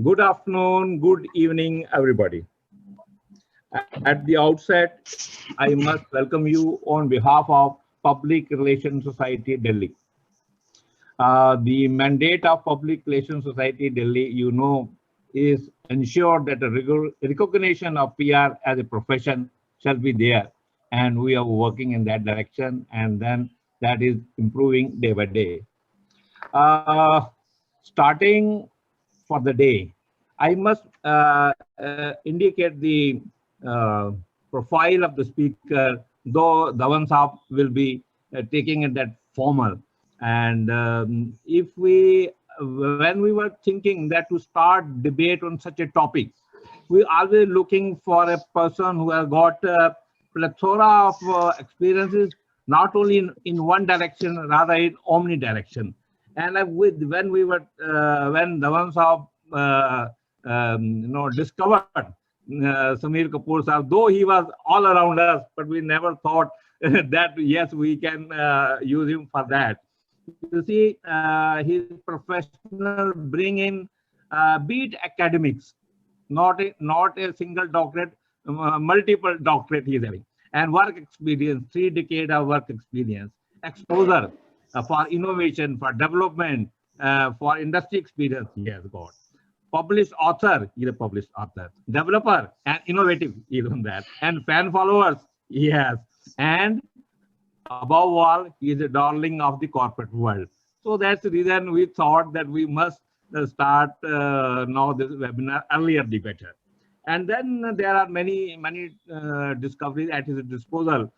Good afternoon, good evening, everybody. At the outset, I must welcome you on behalf of Public Relations Society Delhi. The mandate of Public Relations Society Delhi, is ensure that a recognition of PR as a profession shall be there, and we are working in that direction, and then that is improving day by day. Uh, Starting for the day, I must indicate the uh, profile of the speaker, though Dhawan Saab will be taking it that formal. And when we were thinking that to start debate on such a topic, we always looking for a person who has got a plethora of experiences, not only in one direction, rather in omnidirection. And when Dhawan Saab discovered Samir Kapoor Saab, though he was all around us, but we never thought that yes, we can use him for that. You see, his professional bring in be it academics, not a single doctorate, multiple doctorate he is having, and work experience, 3 decades of work experience, exposure for innovation, for development, for industry experience he has got. Published author, he is a published author. Developer and innovative, even that. And fan followers, he has. And above all, he is a darling of the corporate world. So that's the reason we thought that we must start now this webinar earlier the better. And then there are many discoveries at his disposal,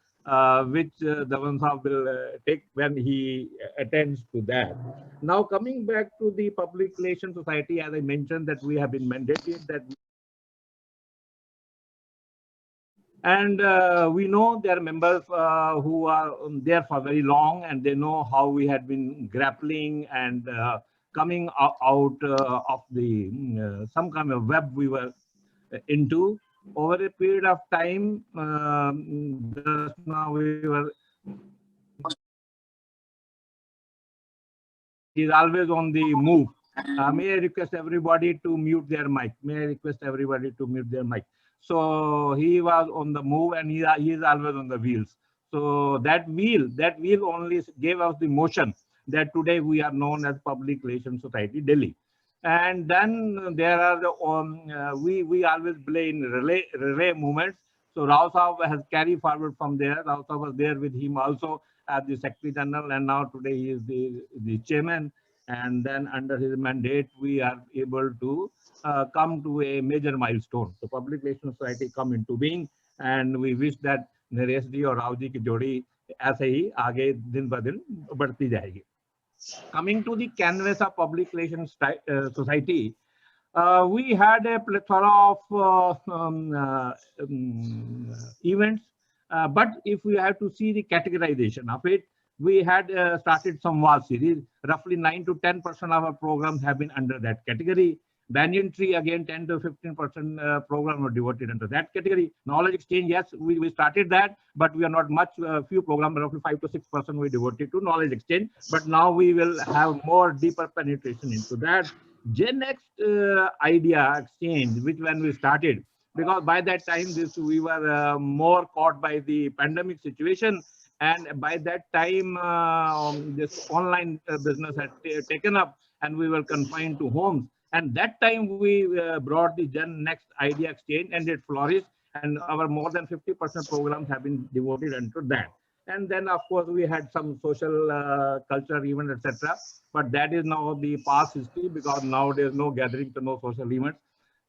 which Dhawan Saab will take when he attends to that. Now coming back to the Public Relations Society, as I mentioned that we have been mandated that, and we know there are members who are there for very long, and they know how we had been grappling and coming out of the some kind of web we were into over a period of time. Just now we were is always on the move. May I request everybody to mute their mic? May I request everybody to mute their mic? So he was on the move, and he is always on the wheels. So that wheel only gave us the motion that today we are known as Public Relations Society Delhi. And then there are the we always play in relay movements. So Rao Saab has carried forward from there. Rao Saab was there with him also as the Secretary General, and now today he is the chairman. And then under his mandate, we are able to come to a major milestone. So Public Relations Society come into being, and we wish that Naresh जी और राव जी की जोड़ी ऐसे ही आगे दिन ब दिन बढ़ती जाएगी. Coming to the canvas of Public Relations Society, we had a plethora of events, but if we have to see the categorization of it, we had started some wall series. Roughly 9 to 10% of our programs have been under that category. Banyan Tree, again, 10 to 15% program were devoted under that category. Knowledge exchange, yes, we started that, but we are not much, few programs, roughly 5 to 6% we devoted to knowledge exchange. But now we will have more deeper penetration into that. Gen X idea exchange, which when we started, because by that time we were more caught by the pandemic situation, and by that time this online business had taken up, and we were confined to homes. And that time we brought the Gen Next Idea Exchange, and it flourished. And our more than 50% programs have been devoted unto that. And then, of course, we had some social culture event, etc. But that is now the past history, because now there's no gathering to no social events.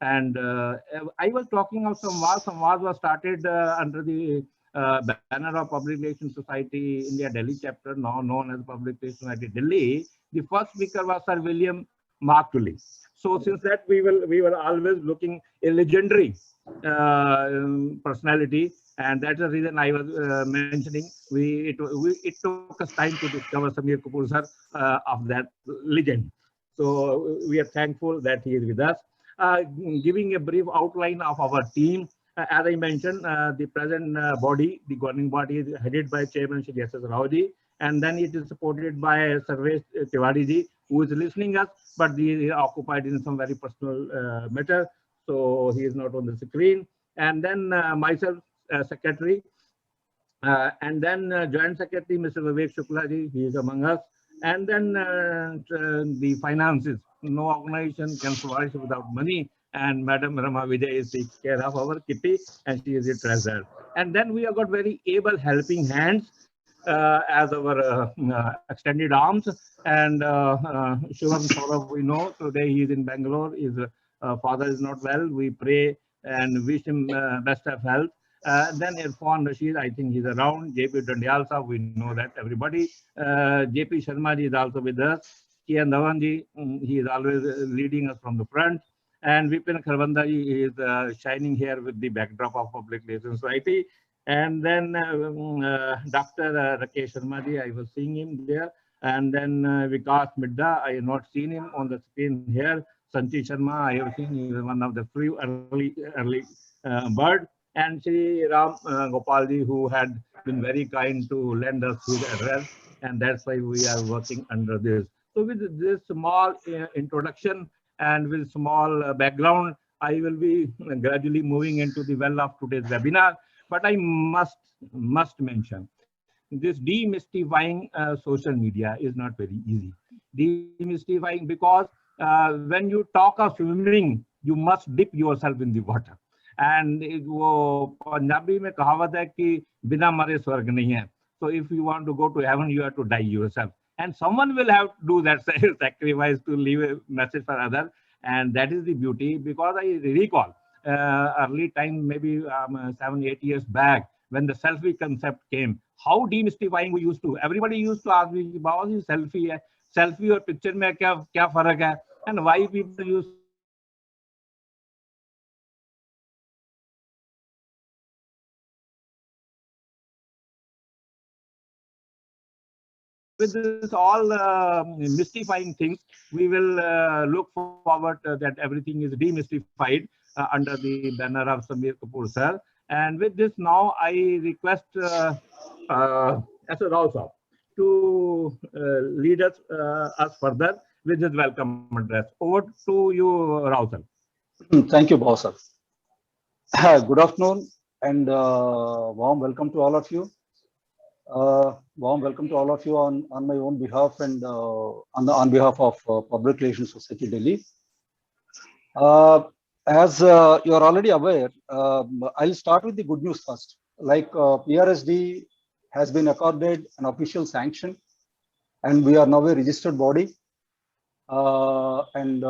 And I was talking of some wars. Some wars was started under the banner of Public Relations Society India Delhi chapter, now known as Public Relations Society Delhi. The first speaker was Sir William Mark-Tully. So since that we were always looking a legendary personality, and that's the reason I was mentioning. It took us time to discover Samir Kapoor sir of that legend. So we are thankful that he is with us. Giving a brief outline of our team. As I mentioned, the present body, the governing body, is headed by Chairman Shri S.S. Rao ji, and then it is supported by Sarvesh Tiwari ji, who is listening us, but he is occupied in some very personal matter, so he is not on the screen. And then myself, secretary, and then Joint Secretary, Mr. Vivek Shukla ji, he is among us. And then the finances. No organization can flourish without money. And Madam Rama Vijay is taking care of our kitty, and she is the treasurer. And then we have got very able helping hands as our extended arms. And Shubham Saurabh, we know today he is in Bangalore. His father is not well. We pray and wish him best of health. Then Irfan Rashid, I think he's around. JP Dandial Saab, we know that everybody. JP Sharma ji is also with us. Kian Dhawan ji, he is always leading us from the front. And Vipin Kharbanda ji is shining here with the backdrop of Public Relations Society. And then Dr. Rakesh Sharma ji, I was seeing him there. And then Vikas Midda, I have not seen him on the screen here. Sanchi Sharma, I have seen, he was one of the few early bird. And Sri Ram Gopalji, who had been very kind to lend us his address, and that's why we are working under this. So with this small introduction and with small background, I will be gradually moving into the well of today's webinar. But I must mention, this demystifying social media is not very easy. Demystifying because when you talk of swimming, you must dip yourself in the water. And वो पंजाबी में कहावत है कि बिना मरे स्वर्ग नहीं है. So if you want to go to heaven, you have to die yourself, and someone will have to do that sacrifice to leave a message for others. And that is the beauty, because I recall early time, maybe 7-8 years back, when the selfie concept came, how demystifying we used to. Everybody used to ask me, "Baba ji, selfie है, selfie और picture में क्या फर्क है?" And why people use with this all mystifying things, we will look forward that everything is demystified under the banner of Samir Kapoor sir. And with this, now I request Asad also to lead us further with his welcome address. Over to you, Rao sir. Thank you, Bhav sir. Good afternoon and warm welcome to all of you. Warm welcome to all of you on my own behalf and on behalf of Public Relations Society Delhi. As you are already aware, I'll start with the good news first. Like PRSD has been accorded an official sanction, and we are now a registered body, and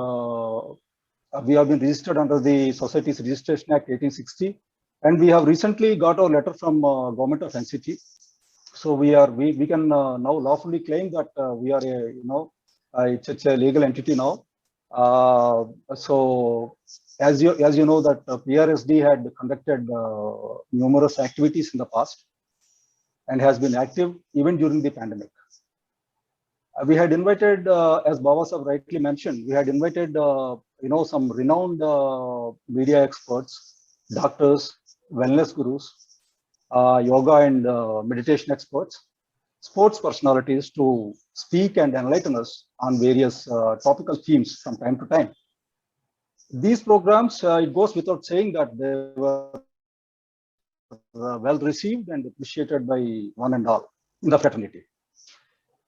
we have been registered under the Societies Registration Act 1860, and we have recently got a letter from Government of NCT. So we can now lawfully claim that we are it's a legal entity now. So as you know that PRSD had conducted numerous activities in the past and has been active even during the pandemic. We had invited, as Baba Sahib rightly mentioned, we had invited some renowned media experts, doctors, wellness gurus, yoga and meditation experts, sports personalities to speak and enlighten us on various topical themes from time to time. These programs, it goes without saying that they were well received and appreciated by one and all in the fraternity.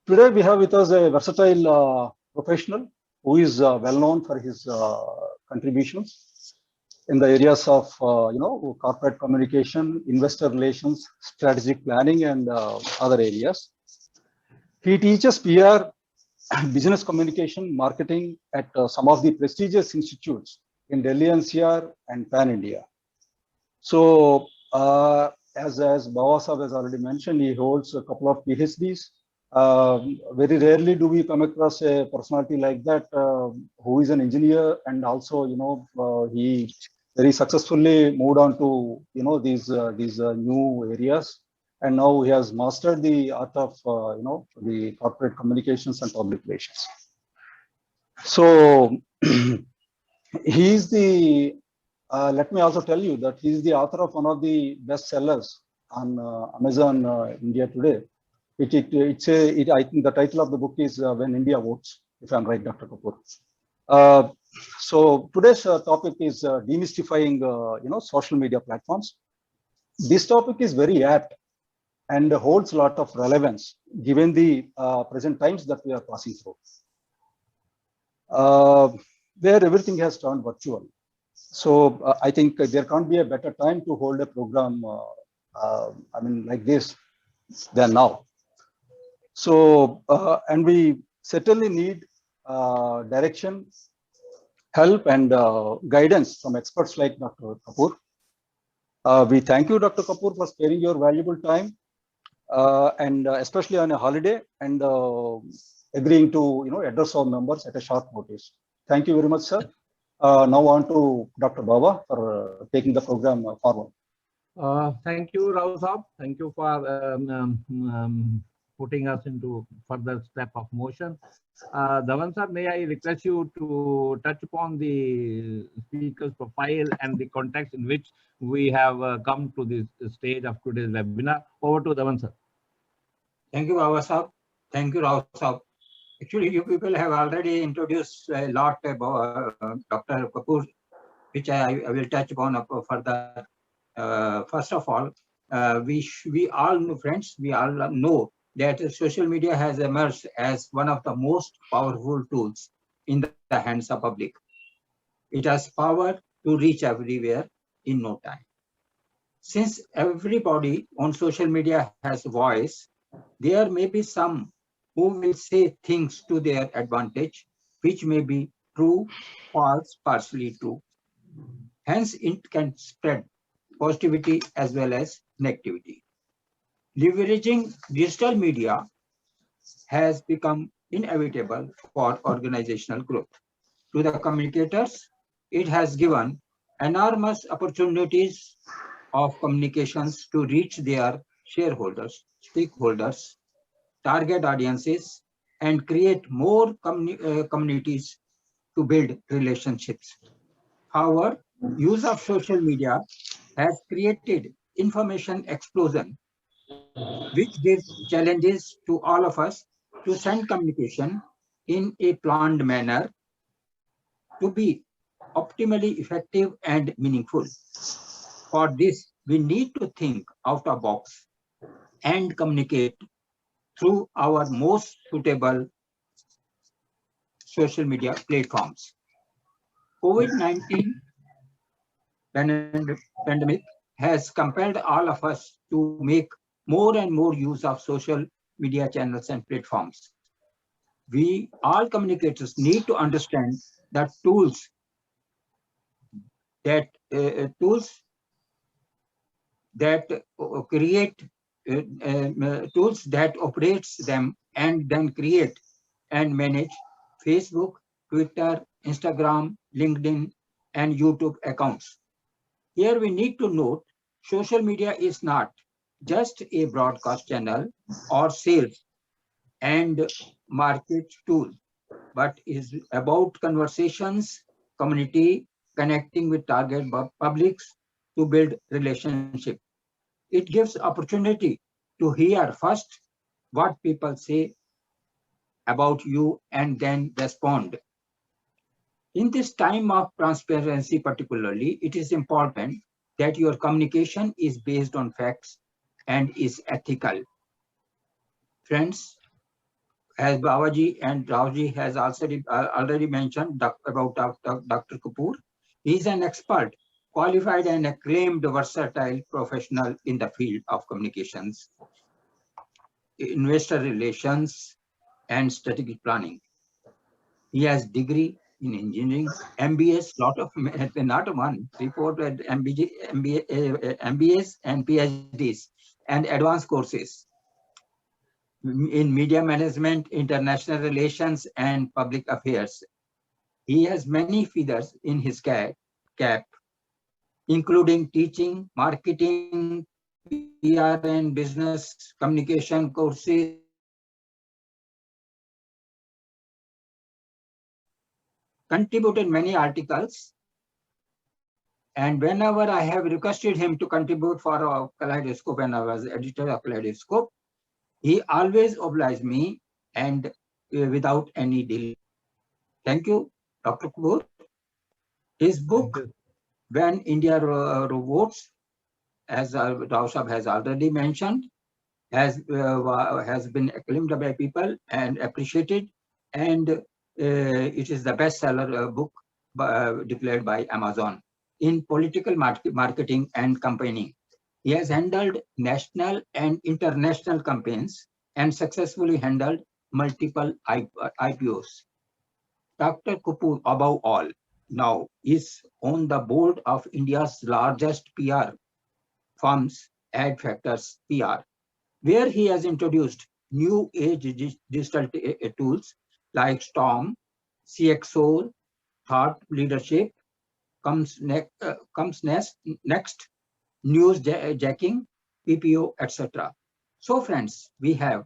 Today we have with us a versatile professional who is well known for his contributions in the areas of corporate communication, investor relations, strategic planning, and other areas. He teaches PR, business communication, marketing at some of the prestigious institutes in Delhi NCR and Pan India. So as Baba Sahib has already mentioned, he holds a couple of PhDs. Very rarely do we come across a personality like that who is an engineer, and also he very successfully moved on to these new areas, and now he has mastered the art of the corporate communications and public relations. So he's the let me also tell you that he's the author of one of the best sellers on Amazon India today. I think the title of the book is When India Votes. if I'm right, Dr. Kapoor. So today's topic is demystifying, social media platforms. This topic is very apt and holds a lot of relevance given the present times that we are passing through, where everything has turned virtual. So I think there can't be a better time to hold a program, like this than now. So, and we certainly need direction, help, and guidance from experts like Dr. Kapoor. We thank you, Dr. Kapoor, for sparing your valuable time, and especially on a holiday, and agreeing to address our members at a short notice. Thank you very much, sir. Now on to Dr. Baba for taking the program forward. Thank you, Rao Saab. Thank you for putting us into further step of motion. Dhawan sir, may I request you to touch upon the speaker's profile and the context in which we have come to this stage of today's webinar. Over to Dhawan sir. Thank you, Baba Saab. Thank you, Rao Saab. Actually, you people have already introduced a lot about Dr. Kapoor, which I will touch upon further. First of all, we all know, friends, we all know that social media has emerged as one of the most powerful tools in the hands of public. It has power to reach everywhere in no time. Since everybody on social media has a voice, there may be some who will say things to their advantage, which may be true, false, partially true. Hence, it can spread positivity as well as negativity. Leveraging digital media has become inevitable for organizational growth. To the communicators, it has given enormous opportunities of communications to reach their shareholders, stakeholders, target audiences, and create more communities to build relationships. However, use of social media has created information explosion, which gives challenges to all of us to send communication in a planned manner to be optimally effective and meaningful. For this, we need to think out of the box and communicate through our most suitable social media platforms. COVID-19 pandemic has compelled all of us to make more and more use of social media channels and platforms. We all communicators need to understand that tools that create tools that operates them and then create and manage Facebook, Twitter, Instagram, LinkedIn, and YouTube accounts. Here we need to note, social media is not just a broadcast channel or sales and market tool, but is about conversations, community, connecting with target publics to build relationship. It gives opportunity to hear first what people say about you and then respond. In this time of transparency particularly, it is important that your communication is based on facts and is ethical. Friends, as Babaji and Raoji has also already mentioned about Dr. Kapoor, he is an expert, qualified and acclaimed versatile professional in the field of communications, investor relations, and strategic planning. He has degree in engineering, MBS, not one, 3-4 MBAs and PhDs, and advanced courses in media management, international relations, and public affairs. He has many feathers in his cap, including teaching, marketing, PR and business communication courses, contributed many articles. And whenever I have requested him to contribute for Kaleidoscope, when I was editor of Kaleidoscope, he always obliged me and without any delay. Thank you, Dr. Kapoor. His book, When India Votes, as Rao Sahab has already mentioned, has been acclaimed by people and appreciated, and it is the bestseller book declared by Amazon in political marketing and campaigning. He has handled national and international campaigns and successfully handled multiple IPOs. Dr. Kapoor, above all, now is on the board of India's largest PR firms, Adfactors PR, where he has introduced new age digital tools like Storm, CXO, Thought Leadership, comes next, news jacking, PPO, etc. So friends, we have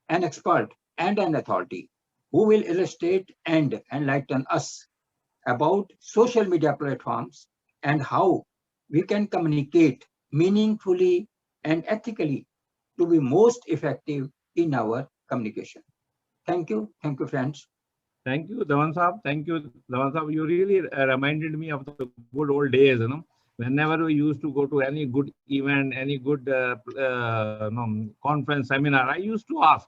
an expert and an authority who will illustrate and enlighten us about social media platforms and how we can communicate meaningfully and ethically to be most effective in our communication. Thank you, friends. Thank you, Dhawan Sahab. Thank you, Dhawan Sahab. You really reminded me of the good old days, you know. Whenever we used to go to any good event, any good conference, seminar, I used to ask,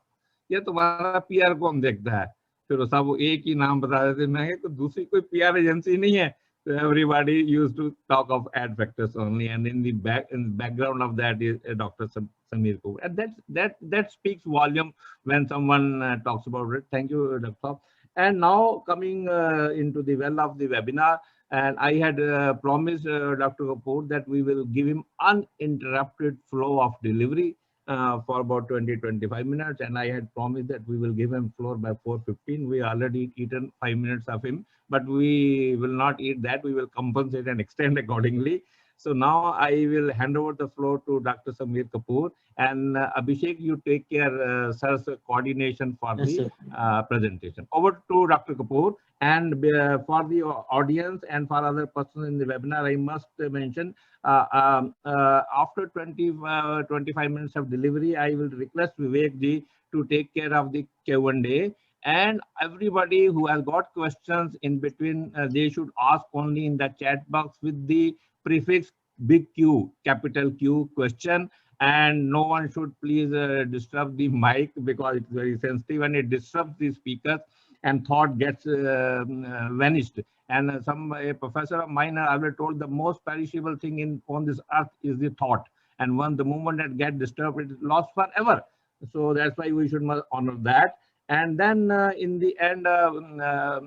ये तुम्हारा PR कौन देखता है? फिर साहब वो एक ही नाम बता देते, मैं तो दूसरी कोई PR एजेंसी नहीं है. So everybody used to talk of Adfactors only, and in the background of that is Dr. Samir Kapoor, and that speaks volume when someone talks about it. Thank you, Dr. Sahab. And now coming into the well of the webinar, and I had promised Dr. Kapoor that we will give him uninterrupted flow of delivery for about 20-25 minutes, and I had promised that we will give him floor by 4:15. We already eaten 5 minutes of him, but we will not eat that. We will compensate and extend accordingly. So now I will hand over the floor to Dr. Samir Kapoor, and Abhishek, you take care, sir's coordination for the presentation. Over to Dr. Kapoor. And for the audience and for other persons in the webinar, I must mention, after 25 minutes of delivery, I will request Vivek ji to take care of the Q&A. And everybody who has got questions in between, they should ask only in the chat box with the prefix big Q, capital Q question. And no one should please disturb the mic because it's very sensitive and it disrupts the speakers and thought gets vanished. And a professor of mine always told the most perishable thing on this earth is the thought. And when the moment that gets disturbed, it is lost forever. So that's why we should honor that. And then in the end, Rao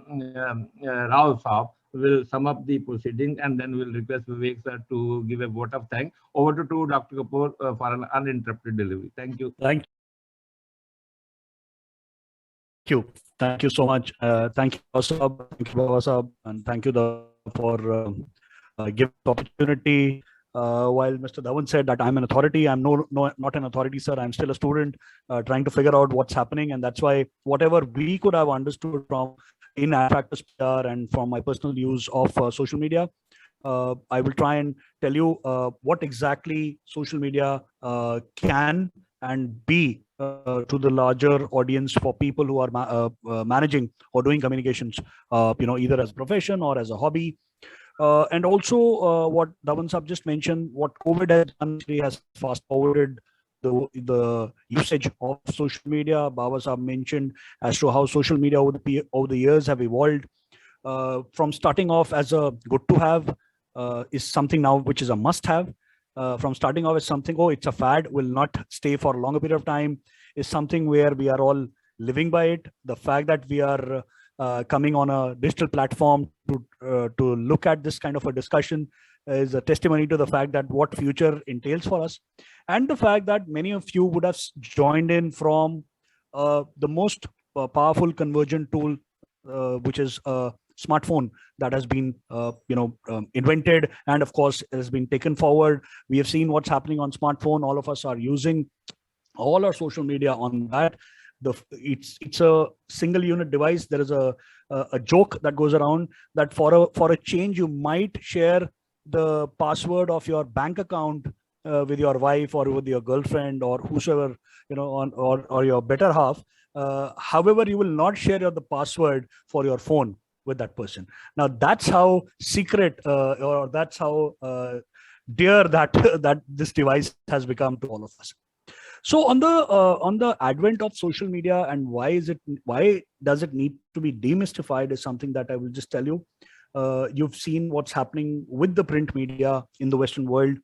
Sahab will sum up the proceedings, and then we'll request Vivek sir to give a vote of thanks. Over to Dr. Kapoor for an uninterrupted delivery. Thank you. Thank you. Thank you so much. Thank you, Sahab. Thank you, Baba Sahab, and thank you for giving the opportunity. While Mr. Dhawan said that I'm an authority, I'm not an authority, sir. I'm still a student trying to figure out what's happening. And that's why whatever we could have understood from in Adfactors PR and from my personal use of social media, I will try and tell you what exactly social media can and be to the larger audience for people who are managing or doing communications, either as a profession or as a hobby. And also what Dhawan Sahab just mentioned, what COVID has done has fast forwarded the usage of social media. Baba Sahab mentioned as to how social media over the years have evolved from starting off as a good to have is something now which is a must have. From starting off as something, oh, it's a fad, will not stay for a longer period of time, is something where we are all living by it. The fact that we are coming on a digital platform to look at this kind of a discussion is a testimony to the fact that what future entails for us, and the fact that many of you would have joined in from the most powerful convergent tool, which is a smartphone that has been invented and of course has been taken forward. We have seen what's happening on smartphone. All of us are using all our social media on that. It's a single unit device. There is a joke that goes around that for a change you might share the password of your bank account with your wife or with your girlfriend or whosoever, or your better half, However, you will not share the password for your phone with that person. Now, that's how secret or that's how dear that that this device has become to all of us. So on the advent of social media and why does it need to be demystified is something that I will just tell you. You've seen what's happening with the print media in the Western world.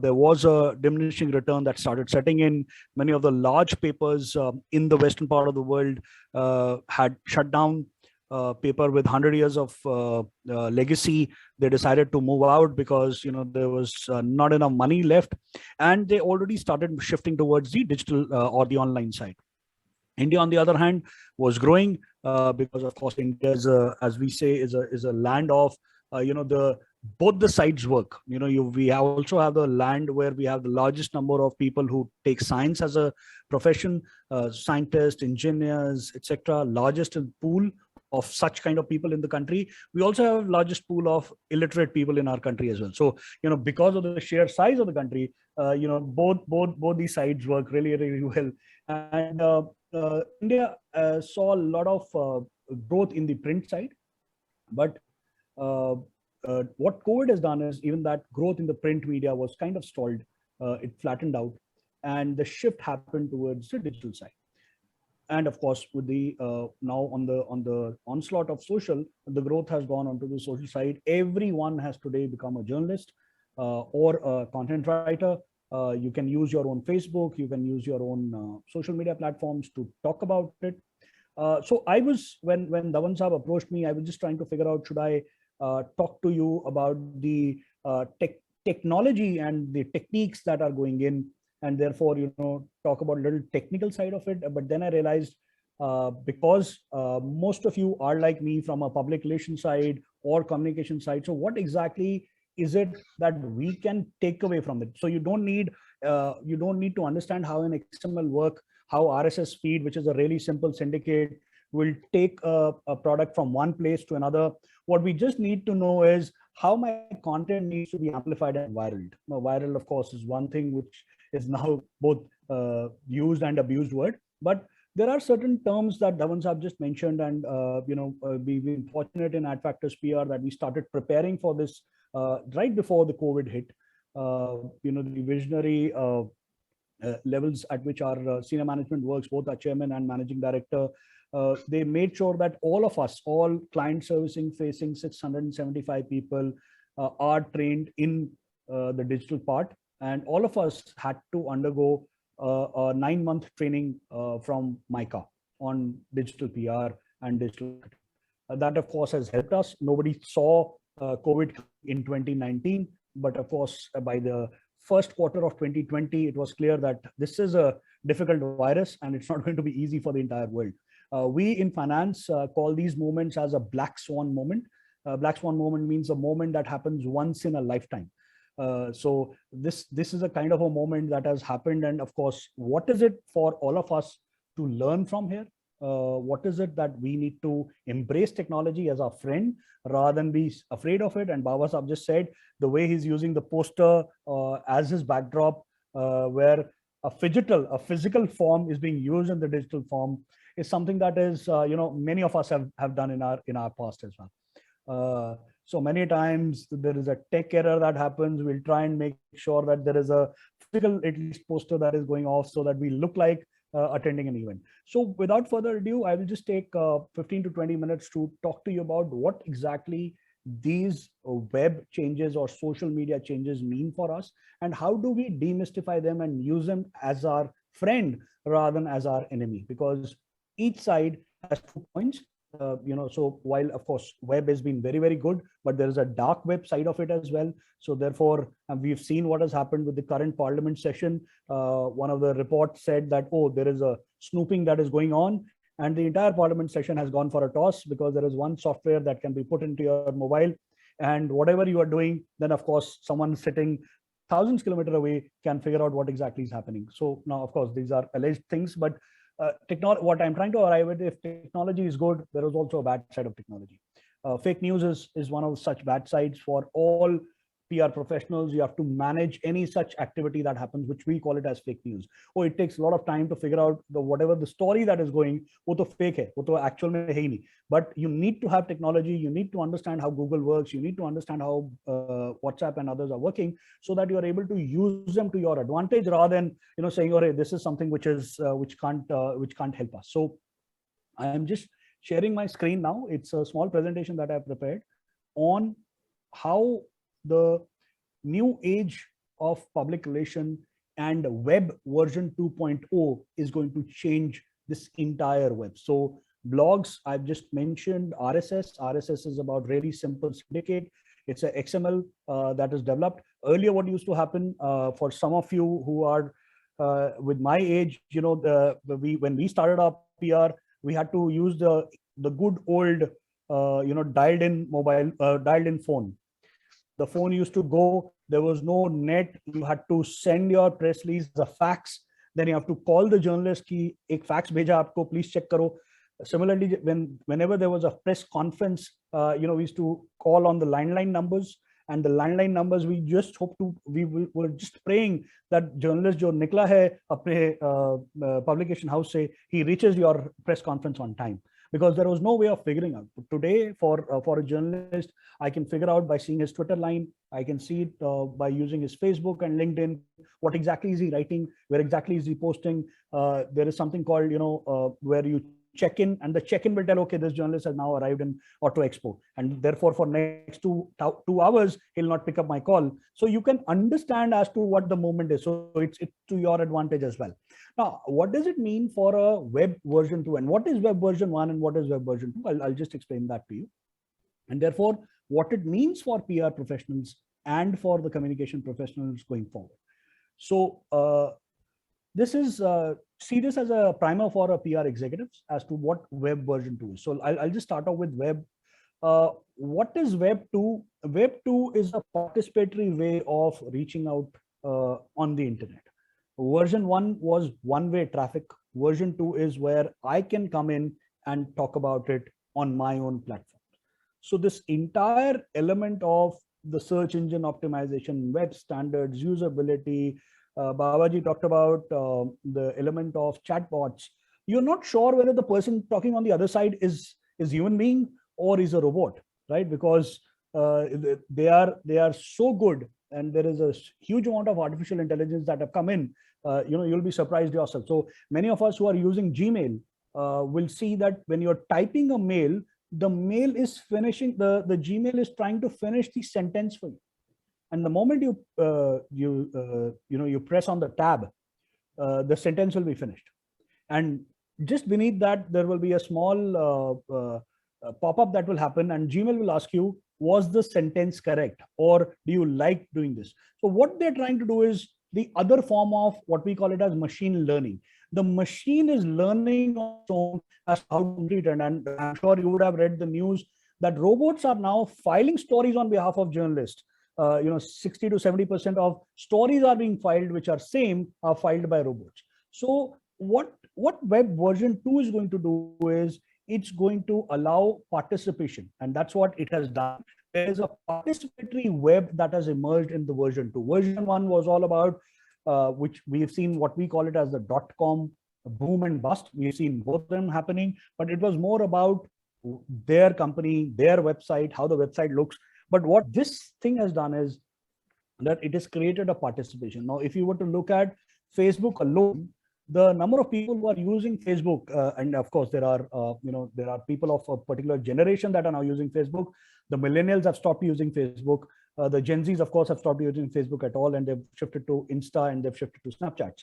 There was a diminishing return that started setting in. Many of the large papers in the Western part of the world had shut down. Paper with 100 years of legacy, they decided to move out because there was not enough money left, and they already started shifting towards the digital or the online side. India, on the other hand, was growing because, of course, India is as we say, is a land of both the sides work. We also have the land where we have the largest number of people who take science as a profession, scientists, engineers, etc. Largest pool of such kind of people in the country. We also have largest pool of illiterate people in our country as well. So because of the sheer size of the country, both these sides work really, really well. And India saw a lot of growth in the print side, but what COVID has done is even that growth in the print media was kind of stalled. It flattened out, and the shift happened towards the digital side. And of course, with the now on the onslaught of social, the growth has gone onto the social side. Everyone has today become a journalist or a content writer. You can use your own Facebook, you can use your own social media platforms to talk about it. So I was, when Dhawan Saab approached me, I was just trying to figure out, should I talk to you about the technology and the techniques that are going in, and therefore, talk about a little technical side of it. But then I realized, because most of you are like me from a public relations side or communication side. So what exactly is it that we can take away from it? So you don't need to understand how an XML work, how RSS feed, which is a really simple syndicate, will take a product from one place to another. What we just need to know is how my content needs to be amplified and viral. Now, viral, of course, is one thing which is now both used and abused word, but there are certain terms that Dhawan Saab just mentioned, and we've been fortunate in Adfactors PR that we started preparing for this right before the COVID hit. The visionary levels at which our senior management works, both our chairman and managing director, they made sure that all of us, all client servicing facing 675 people are trained in the digital part. And all of us had to undergo a 9-month training from MICA on digital PR and digital. That, of course, has helped us. Nobody saw COVID in 2019, but of course, by the first quarter of 2020, it was clear that this is a difficult virus and it's not going to be easy for the entire world. We in finance call these moments as a black swan moment. Black swan moment means a moment that happens once in a lifetime. So this is a kind of a moment that has happened. And of course, what is it for all of us to learn from here? What is it that we need to embrace technology as our friend rather than be afraid of it? And Baba Saab just said the way he's using the poster as his backdrop, where a physical form is being used in the digital form, is something that is, many of us have done in our past as well. So many times there is a tech error that happens. We'll try and make sure that there is a physical at least poster that is going off so that we look like attending an event. So without further ado, I will just take 15 to 20 minutes to talk to you about what exactly these web changes or social media changes mean for us, and how do we demystify them and use them as our friend rather than as our enemy, because each side has 2 points. So while of course web has been very, very good, but there is a dark web side of it as well. So therefore, we've seen what has happened with the current parliament session. One of the reports said that, oh, there is a snooping that is going on, and the entire parliament session has gone for a toss because there is one software that can be put into your mobile, and whatever you are doing, then of course someone sitting thousands of kilometers away can figure out what exactly is happening. So now, of course, these are alleged things, but what I'm trying to arrive at, if technology is good, there is also a bad side of technology. Fake news is one of such bad sides for all PR professionals, you have to manage any such activity that happens, which we call it as fake news. Or it takes a lot of time to figure out whatever the story that is going, wo to fake hai, wo to actual mein hai nahi. But you need to have technology, you need to understand how Google works, you need to understand how WhatsApp and others are working, so that you are able to use them to your advantage, rather than saying, oh, hey, this is something which can't help us. So I am just sharing my screen now. It's a small presentation that I've prepared on how the new age of public relation and web version 2.0 is going to change this entire web. So blogs, I've just mentioned RSS. RSS is about really simple syndicate. It's a XML that is developed. Earlier, what used to happen for some of you who are with my age, when we started our PR, we had to use the good old, dialed in phone. The phone used to go, there was no net, you had to send your press release as a fax, then you have to call the journalist ki ek fax bheja aapko, please check karo. Similarly, whenever there was a press conference, we used to call on the landline numbers, and the landline numbers, we were just praying that journalist jo nikla hai apne publication house se, he reaches your press conference on time, because there was no way of figuring out. Today, for a journalist, I can figure out by seeing his Twitter line, I can see it by using his Facebook and LinkedIn, what exactly is he writing, where exactly is he posting. There is something called, where you check in, and the check-in will tell, okay, this journalist has now arrived in Auto Expo, and therefore for next two hours, he'll not pick up my call. So you can understand as to what the moment is. So it's to your advantage as well. Now, what does it mean for a web version 2, and what is web version 1 and what is web version 2? I'll just explain that to you. And therefore, what it means for PR professionals and for the communication professionals going forward. So this is, see this as a primer for a PR executives as to what web version 2 is. So I'll just start off with web. What is web 2? Web 2 is a participatory way of reaching out on the internet. Version 1 was one-way traffic. Version 2 is where I can come in and talk about it on my own platform. So this entire element of the search engine optimization, web standards, usability, Babaji talked about the element of chatbots. You're not sure whether the person talking on the other side is human being or is a robot, right? Because they are so good, and there is a huge amount of artificial intelligence that have come in. You'll be surprised yourself. So many of us who are using Gmail will see that when you're typing a mail, the mail is finishing, the Gmail is trying to finish the sentence for you. And the moment you press on the tab, the sentence will be finished. And just beneath that, there will be a small pop-up that will happen, and Gmail will ask you, was the sentence correct? Or do you like doing this? So what they're trying to do is the other form of what we call it as machine learning. The machine is learning on its own as how to treat it. And I'm sure you would have read the news that robots are now filing stories on behalf of journalists. 60 to 70% of stories are being filed, which are filed by robots. So what web version 2 is going to do is it's going to allow participation, and that's what it has done. There is a participatory web that has emerged in the version 2. Version 1 was all about, which we've seen what we call it as the .com boom and bust. We've seen both of them happening, but it was more about their company, their website, how the website looks. But what this thing has done is that it has created a participation. Now, if you were to look at Facebook alone, the number of people who are using Facebook, and of course there are people of a particular generation that are now using Facebook. The millennials have stopped using Facebook. The Gen Zs, of course, have stopped using Facebook at all, and they've shifted to Insta and they've shifted to Snapchat.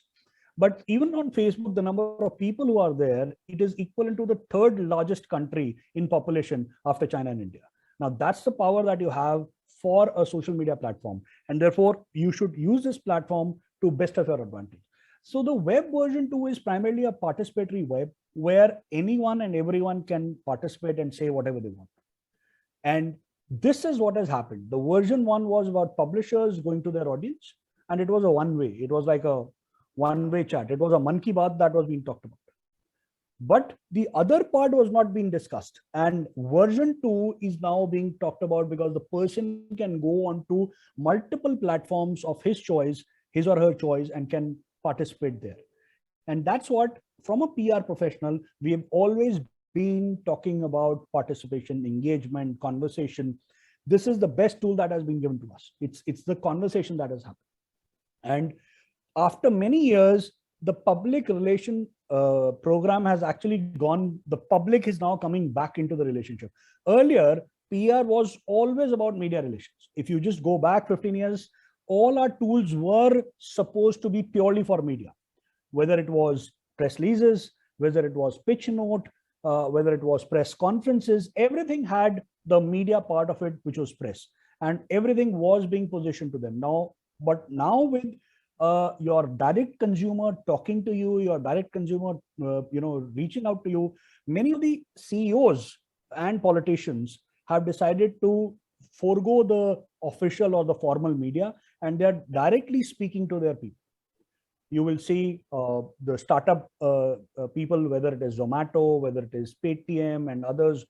But even on Facebook, the number of people who are there, it is equivalent to the third largest country in population after China and India. Now, that's the power that you have for a social media platform. And therefore, you should use this platform to best of your advantage. So the web version 2 is primarily a participatory web where anyone and everyone can participate and say whatever they want. And this is what has happened. The version 1 was about publishers going to their audience, and it was a one-way. It was like a one-way chat. It was a man ki baat that was being talked about. But the other part was not being discussed. And version 2 is now being talked about because the person can go on to multiple platforms of his choice, his or her choice, and can participate there. And that's what, from a PR professional, we have always been talking about: participation, engagement, conversation. This is the best tool that has been given to us. It's the conversation that has happened. And after many years, the public relation program has actually gone, the public is now coming back into the relationship. Earlier, PR was always about media relations. If you just go back 15 years, all our tools were supposed to be purely for media, whether it was press releases, whether it was pitch note, whether it was press conferences, everything had the media part of it, which was press, and everything was being positioned to them. But now with your direct consumer talking to you, your direct consumer, reaching out to you, many of the CEOs and politicians have decided to forego the official or the formal media, and they're directly speaking to their people. You will see the startup people, whether it is Zomato, whether it is Paytm and others,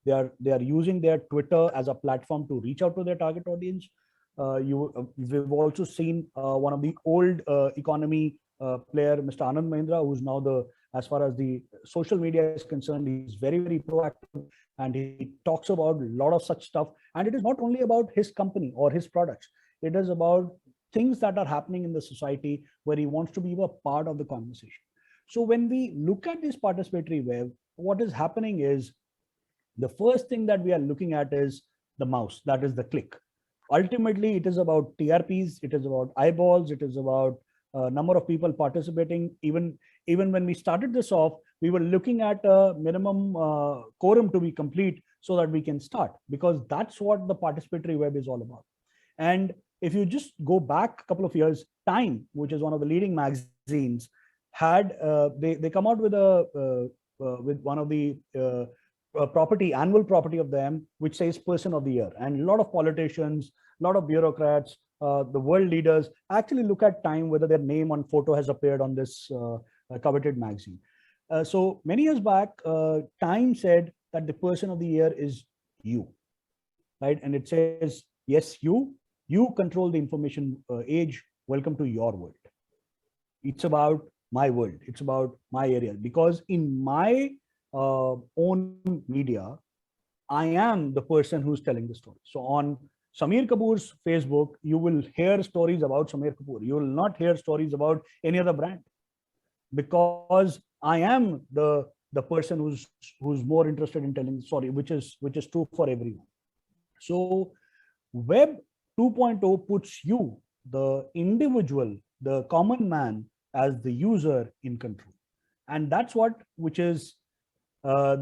they are using their Twitter as a platform to reach out to their target audience. We've also seen one of the old economy player, Mr. Anand Mahindra, who's now as far as the social media is concerned, he's very, very proactive, and he talks about a lot of such stuff. And it is not only about his company or his products, it is about things that are happening in the society where he wants to be a part of the conversation. So when we look at this participatory web, what is happening is, the first thing that we are looking at is the mouse, that is the click. Ultimately, it is about TRPs, it is about eyeballs, it is about number of people participating. Even when we started this off, we were looking at a minimum quorum to be complete so that we can start, because that's what the participatory web is all about. And if you just go back a couple of years, Time, which is one of the leading magazines, had they come out with with one of the annual property of them, which says Person of the Year, and a lot of politicians, a lot of bureaucrats, the world leaders actually look at Time whether their name on photo has appeared on this coveted magazine. So many years back, Time said that the Person of the Year is you, right? And it says, yes, you control the information age. Welcome to your world. It's about my world. It's about my area. Because in my own media, I am the person who's telling the story. So on Samir Kapoor's Facebook, you will hear stories about Samir Kapoor. You will not hear stories about any other brand, because I am the person who's more interested in telling the story, which is true for everyone. So Web 2.0 puts you, the individual, the common man, as the user in control. And that's which is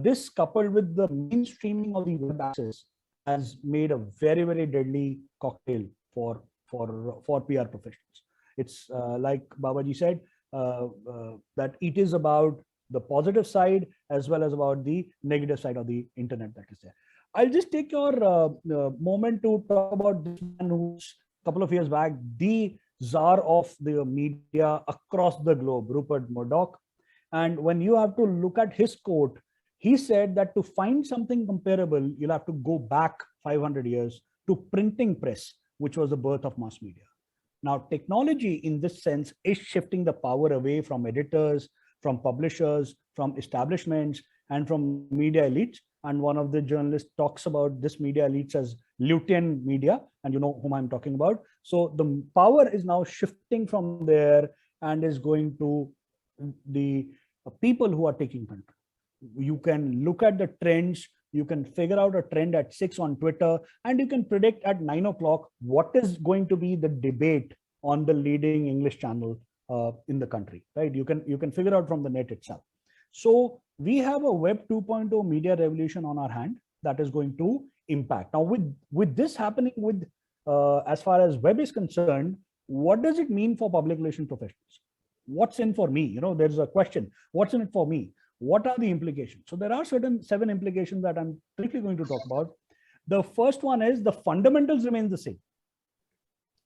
this, coupled with the mainstreaming of the web access, has made a very, very deadly cocktail for PR professionals. It's like Babaji said, that it is about the positive side as well as about the negative side of the internet that is there. I'll just take your moment to talk about this man who's a couple of years back the czar of the media across the globe, Rupert Murdoch. And when you have to look at his quote, he said that to find something comparable, you'll have to go back 500 years to printing press, which was the birth of mass media. Now, technology in this sense is shifting the power away from editors, from publishers, from establishments, and from media elites. And one of the journalists talks about this media elites as Lutein media, and you know whom I'm talking about. So the power is now shifting from there and is going to the people who are taking control. You can look at the trends, you can figure out a trend at 6 on Twitter, and you can predict at 9 o'clock what is going to be the debate on the leading English channel in the country, right? You can figure out from the net itself. So we have a Web 2.0 media revolution on our hand that is going to impact. Now, with this happening, with as far as web is concerned, what does it mean for public relations professionals? What's in for me? You know, there's a question. What's in it for me? What are the implications? So there are 7 implications that I'm briefly going to talk about. The first one is the fundamentals remain the same,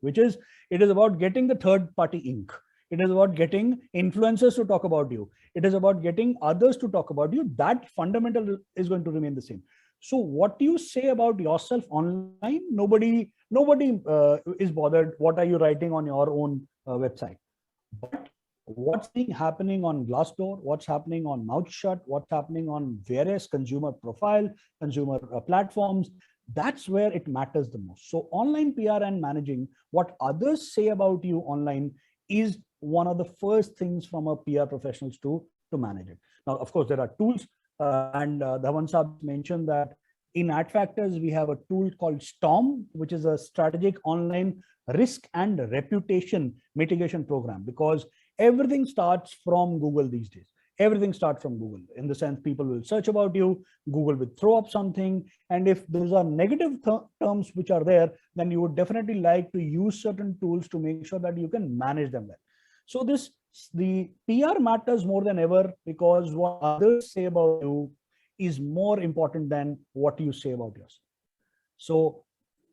which is it is about getting the third party ink. It is about getting influencers to talk about you. It is about getting others to talk about you. That fundamental is going to remain the same. So what you say about yourself online, nobody is bothered. What are you writing on your own website? But what's happening on Glassdoor, what's happening on Mouthshut, what's happening on various consumer profile, consumer platforms, that's where it matters the most. So online PR and managing what others say about you online is one of the first things from a PR professionals to manage it. Now, of course, there are tools, and Dhawan Saab mentioned that in Adfactors, we have a tool called Storm, which is a strategic online risk and reputation mitigation program, because everything starts from Google these days. Everything starts from Google, in the sense people will search about you, Google will throw up something, and if those are negative terms which are there, then you would definitely like to use certain tools to make sure that you can manage them well. So the PR matters more than ever, because what others say about you is more important than what you say about yourself. So,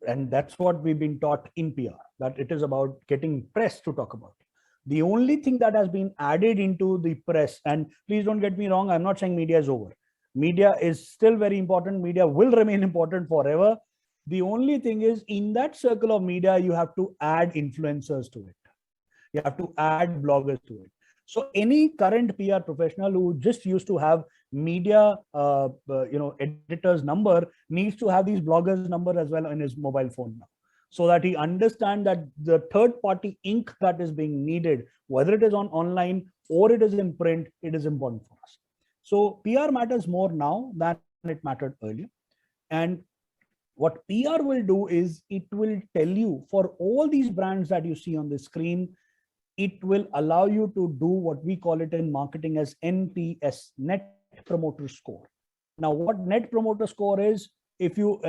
and that's what we've been taught in PR, that it is about getting press to talk about it. The only thing that has been added into the press, and please don't get me wrong, I'm not saying media is over. Media is still very important. Media will remain important forever. The only thing is, in that circle of media, you have to add influencers to it. You have to add bloggers to it. So any current PR professional who just used to have media, editor's number needs to have these bloggers' number as well in his mobile phone now, so that he understands that the third-party ink that is being needed, whether it is on online or it is in print, it is important for us. So PR matters more now than it mattered earlier. And what PR will do is it will tell you, for all these brands that you see on the screen, it will allow you to do what we call it in marketing as NPS, Net Promoter Score. Now, what Net Promoter Score is, if you,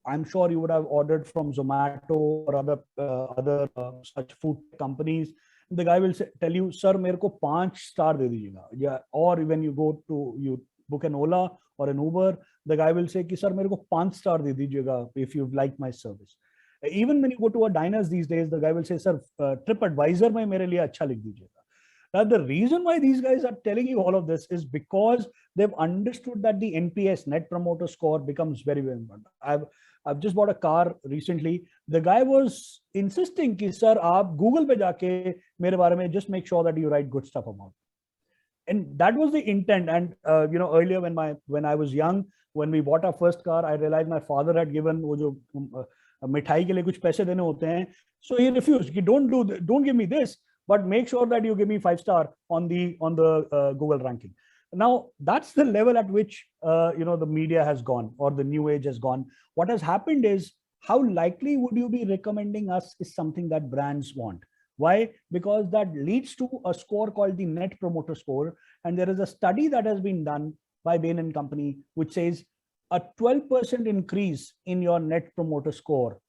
I'm sure you would have ordered from Zomato or other such food companies. The guy will tell you, "Sir, मेरे को 5 star दे दीजिएगा." Yeah, or when you book an Ola or an Uber, the guy will say, "कि sir, मेरे को 5 star दे दीजिएगा if you like my service." Even when you go to a diners these days, the guy will say, "Sir, TripAdvisor में मेरे लिए अच्छा लिख दीजिएगा." Now, the reason why these guys are telling you all of this is because they've understood that the NPS, Net Promoter Score, becomes very, very important. I've just bought a car recently. The guy was insisting कि sir, आप Google पे जाके मेरे बारे में just make sure that you write good stuff about it. And that was the intent. And earlier when I was young, when we bought our first car, I realized my father had given वो जो मिठाई के लिए कुछ पैसे देने होते हैं. So he refused. He don't give me this, but make sure that you give me 5 star on the Google ranking. Now that's the level at which the media has gone, or the new age has gone. What has happened is, how likely would you be recommending us is something that brands want. Why? Because that leads to a score called the Net Promoter Score. And there is a study that has been done by Bain & Company, which says a 12% increase in your Net Promoter Score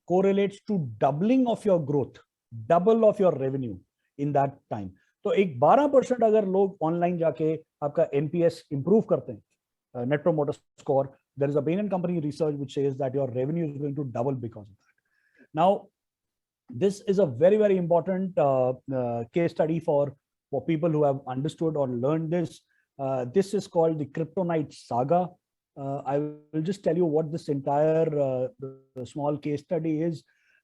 correlates to doubling of your growth, double of your revenue in that time. तो एक 12% अगर लोग online जाके आपका NPS improve करते हैं, Net Promoter Score, there is a Bain & Company research which says that your revenue is going to double because of that. Now, this is a very, very important case study for people who have understood or learned this. This is called the Kryptonite Saga. I will just tell you what this entire the small case study is.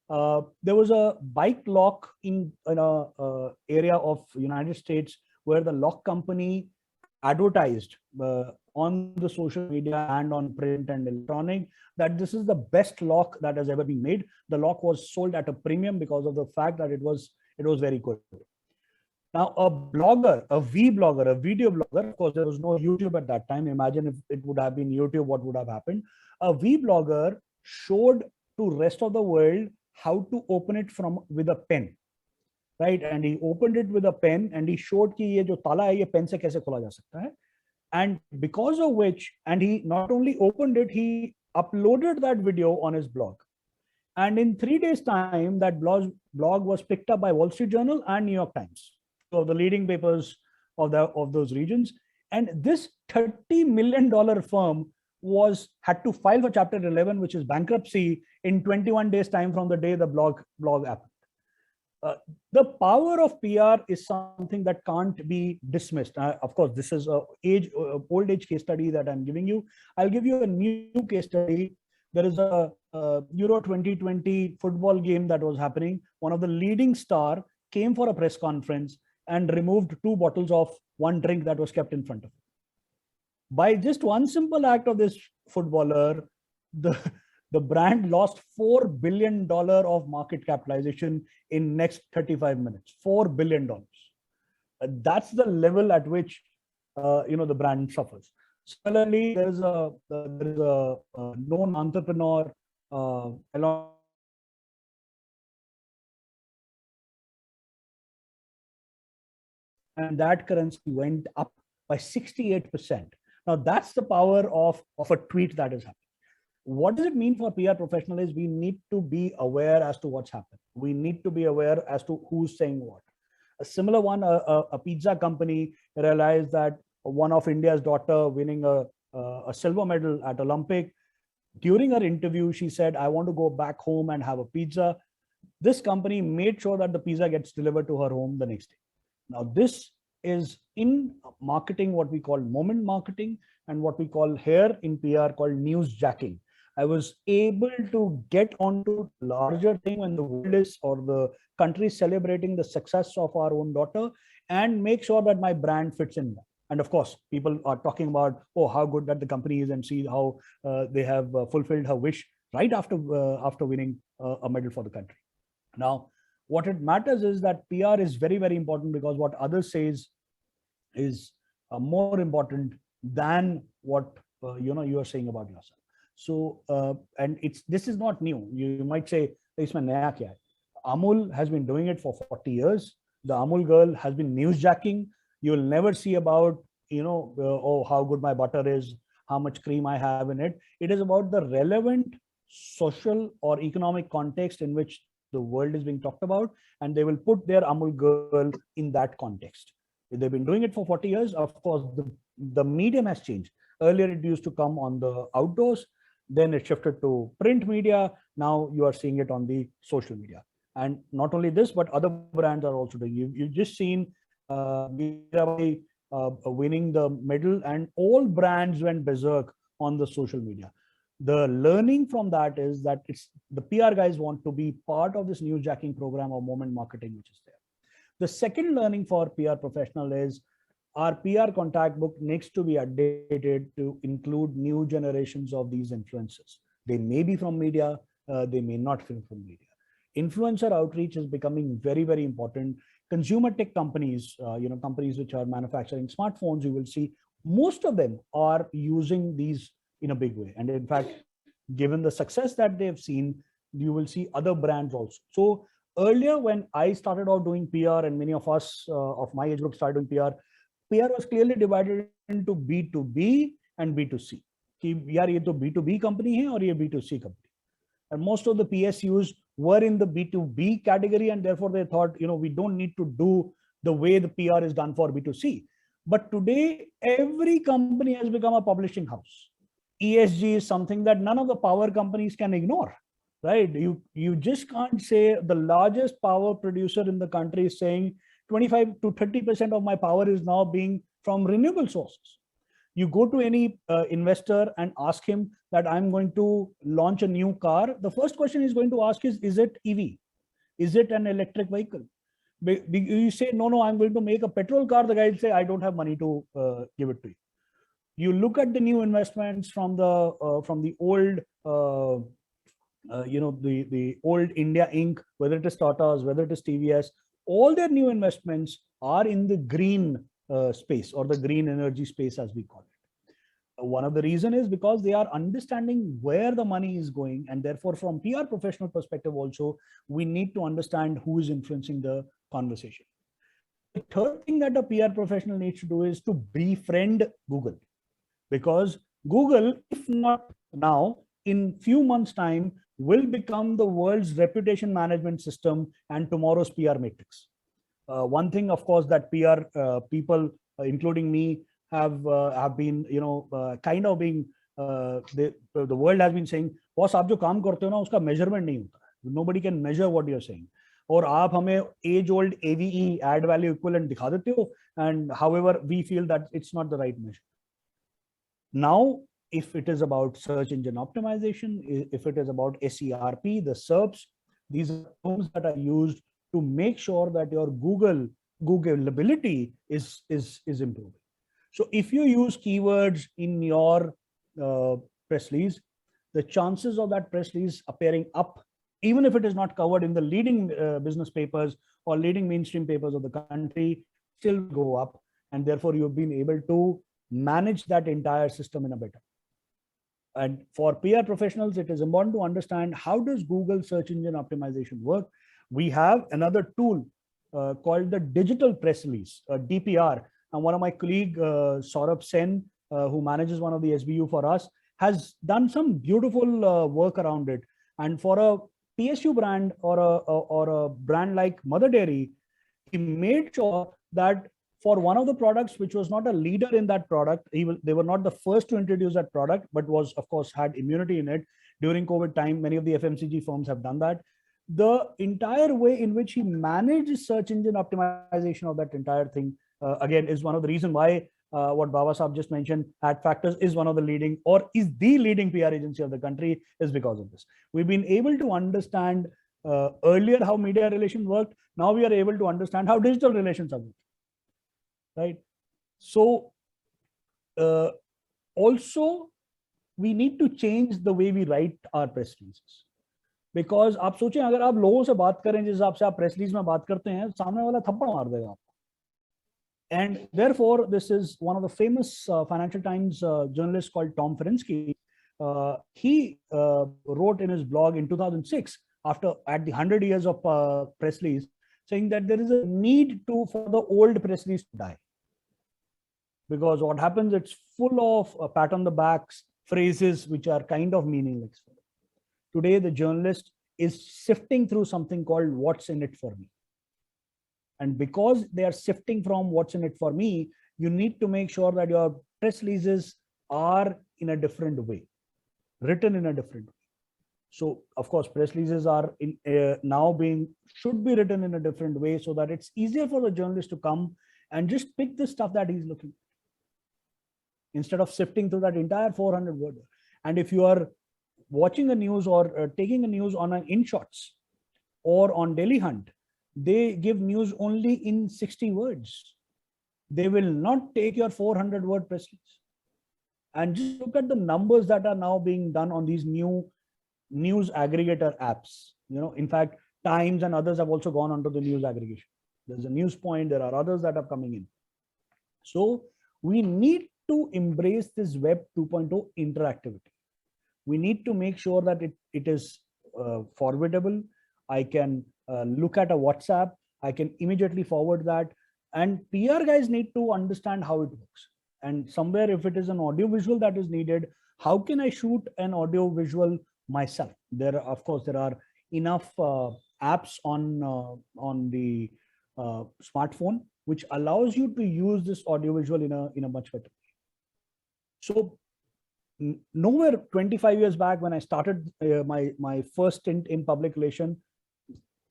There was a bike lock in an area of United States where the lock company advertised on the social media and on print and electronic that this is the best lock that has ever been made. The lock was sold at a premium because of the fact that it was very good. Now, a blogger, a vlogger, a video blogger, of course, there was no YouTube at that time. Imagine if it would have been YouTube, what would have happened? A vlogger showed to rest of the world how to open it with a pen, right? And he opened it with a pen and he showed कि ये जो ताला है ये pen से कैसे खोला जा सकता है. And because of which, and he not only opened it, he uploaded that video on his blog. And in 3 days' time, that blog was picked up by Wall Street Journal and New York Times, so the leading papers of those regions. And this $30 million firm had to file for Chapter 11, which is bankruptcy, in 21 days' time from the day the blog happened. The power of PR is something that can't be dismissed. Of course, this is a old age case study that I'm giving you. I'll give you a new case study. There is a Euro 2020 football game that was happening. One of the leading star came for a press conference and removed 2 bottles of one drink that was kept in front of him. By just one simple act of this footballer, the brand lost $4 billion of market capitalization in next 35 minutes. $4 billion. That's the level at which the brand suffers. Similarly, there is a known entrepreneur along and that currency went up by 68%. Now that's the power of a tweet that is happening. What does it mean for PR professionals? We need to be aware as to what's happened. We need to be aware as to who's saying what. A similar one, a pizza company realized that one of India's daughter winning a silver medal at Olympic. During her interview, she said, I want to go back home and have a pizza. This company made sure that the pizza gets delivered to her home the next day. Now, this is in marketing, what we call moment marketing, and what we call here in PR called newsjacking. I was able to get onto larger thing when the world is or the country is celebrating the success of our own daughter and make sure that my brand fits in that. And of course, people are talking about, oh, how good that the company is and see how they have fulfilled her wish right after winning a medal for the country. Now, what it matters is that PR is very, very important because what others say is more important than what you are saying about yourself. So, and this is not new. You might say, Amul has been doing it for 40 years. The Amul girl has been newsjacking. You will never see about, oh, how good my butter is, how much cream I have in it. It is about the relevant social or economic context in which the world is being talked about, and they will put their Amul girl in that context. They've been doing it for 40 years. Of course, the medium has changed. Earlier, it used to come on the outdoors. Then it shifted to print media. Now you are seeing it on the social media. And not only this, but other brands are also doing. You've just seen Mirabai winning the medal, and all brands went berserk on the social media. The learning from that is that the PR guys want to be part of this newsjacking program or moment marketing, which is there. The second learning for PR professional is our PR contact book needs to be updated to include new generations of these influencers. They may be from media, they may not be from media. Influencer outreach is becoming very, very important. Consumer tech companies, companies which are manufacturing smartphones, you will see most of them are using these in a big way. And in fact, given the success that they've seen, you will see other brands also. So earlier when I started out doing PR and many of us of my age group started doing PR was clearly divided into B2B and B2C. यार ये तो B2B company है और ये B2C company. And most of the PSUs were in the B2B category, and therefore they thought, we don't need to do the way the PR is done for B2C. But today, every company has become a publishing house. ESG is something that none of the power companies can ignore, right? You just can't say the largest power producer in the country is saying 25 to 30% of my power is now being from renewable sources. You go to any investor and ask him that I'm going to launch a new car. The first question he's going to ask is it EV? Is it an electric vehicle? You say, no, I'm going to make a petrol car. The guy will say, I don't have money to give it to you. You look at the new investments from the old, the old India Inc., whether it is Tata's, whether it is TVS, all their new investments are in the green space or the green energy space, as we call it. One of the reasons is because they are understanding where the money is going, and therefore from PR professional perspective also, we need to understand who is influencing the conversation. The third thing that a PR professional needs to do is to befriend Google, because Google, if not now, in few months' time, will become the world's reputation management system and tomorrow's PR matrix. One thing, of course, that PR people, including me, have been, kind of being, the world has been saying, boss, aap jo kaam karte ho na, uska measurement nahi hota. Nobody can measure what you're saying. और आप हमें as old AVE ad value equivalent दिखा देते हो, and however we feel that it's not the right measure. Now, if it is about search engine optimization, if it is about SERP, the SERPs, these are terms that are used to make sure that your Googleability is improving. So if you use keywords in your press release, the chances of that press release appearing up, even if it is not covered in the leading business papers or leading mainstream papers of the country, still go up. And therefore, you've been able to manage that entire system in a better. And for PR professionals, it is important to understand how does Google search engine optimization work. We have another tool called the digital press release, DPR. And one of my colleague, Saurabh Sen, who manages one of the SBU for us, has done some beautiful work around it. And for a PSU brand or a brand like Mother Dairy, he made sure that for one of the products which was not a leader in that product, they were not the first to introduce that product, but was, of course, had immunity in it. During COVID time, many of the FMCG firms have done that. The entire way in which he managed search engine optimization of that entire thing, again, is one of the reasons why what Baba Saab just mentioned, Adfactors is one of the leading, or is the leading PR agency of the country, is because of this. We've been able to understand earlier how media relations worked. Now we are able to understand how digital relations are working. Right. So also we need to change the way we write our press releases, because आप सोचें अगर आप लोगों से बात करें जिस हिसाब से आप प्रेस रिलीज में बात करते हैं, सामने वाला थप्पड़ मार देगा आपको. And therefore, this is one of the famous Financial Times journalists called Tom Ferinsky. He wrote in his blog in 2006, at the 100 years of press release, saying that there is a need for the old press release to die. Because what happens, it's full of pat on the backs phrases which are kind of meaningless. Today, the journalist is sifting through something called what's in it for me. And because they are sifting from what's in it for me, you need to make sure that your press releases are in a different way, written in a different way. So, of course, press releases are should be written in a different way so that it's easier for the journalist to come and just pick the stuff that he's looking at, instead of sifting through that entire 400 word. And if you are watching the news or taking a news on an InShots or on Daily Hunt, they give news only in 60 words. They will not take your 400 word press release. And just look at the numbers that are now being done on these new news aggregator apps. You know, in fact, Times and others have also gone onto the news aggregation. There's a News Point, there are others that are coming in. So we need to embrace this Web 2.0 interactivity. We need to make sure that it is forwardable. I can look at a WhatsApp, I can immediately forward that. And PR guys need to understand how it works. And somewhere, if it is an audio visual that is needed, how can I shoot an audio visual myself? Of course, there are enough apps on the smartphone which allows you to use this audio visual in a much better way. So nowhere 25 years back when I started my first stint in public relation,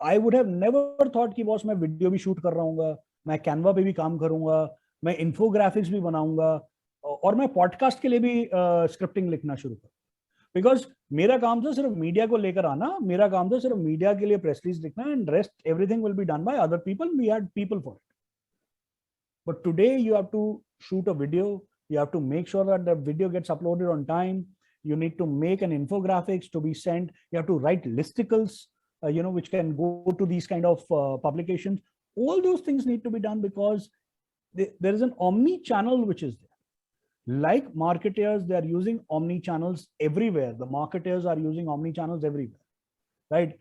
I would have never thought कि boss मैं video भी shoot कर रहा हूँ, मैं Canva पे भी काम करूंगा, मैं इन्फोग्राफिक्स भी बनाऊंगा और मैं पॉडकास्ट के लिए भी स्क्रिप्टिंग लिखना शुरू करूँ. बिकॉज मेरा काम था सिर्फ मीडिया को लेकर आना, मेरा काम था सिर्फ मीडिया के लिए प्रेस रिलीज लिखना, and rest everything will be done by other people. We had people for it. But today you have to shoot a video, you have to make sure that the video gets uploaded on time. You need to make an infographics to be sent. You have to write listicles, which can go to these kind of publications. All those things need to be done because there is an omni-channel which is there. Like marketers, they are using omni-channels everywhere. The marketers are using omni-channels everywhere, right?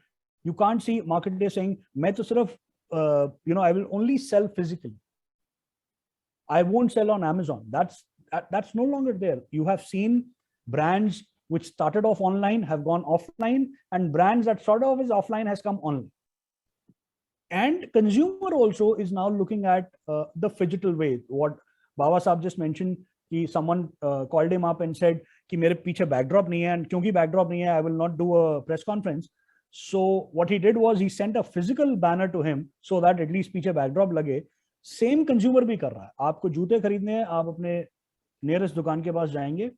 You can't see marketers saying, "Main to sirf, I will only sell physically. I won't sell on Amazon." That's no longer there. You have seen brands which started off online have gone offline, and brands that started off as offline has come online. And consumer also is now looking at the phygital way. What Baba Saab just mentioned, someone called him up and said कि मेरे पीछे backdrop नहीं है, and क्योंकि backdrop नहीं है, I will not do a press conference. So what he did was he sent a physical banner to him so that at least पीछे backdrop लगे. Same consumer भी कर रहा है. आपको जूते खरीदने हैं, आप अपने nearest दुकान के पास जाएंगे.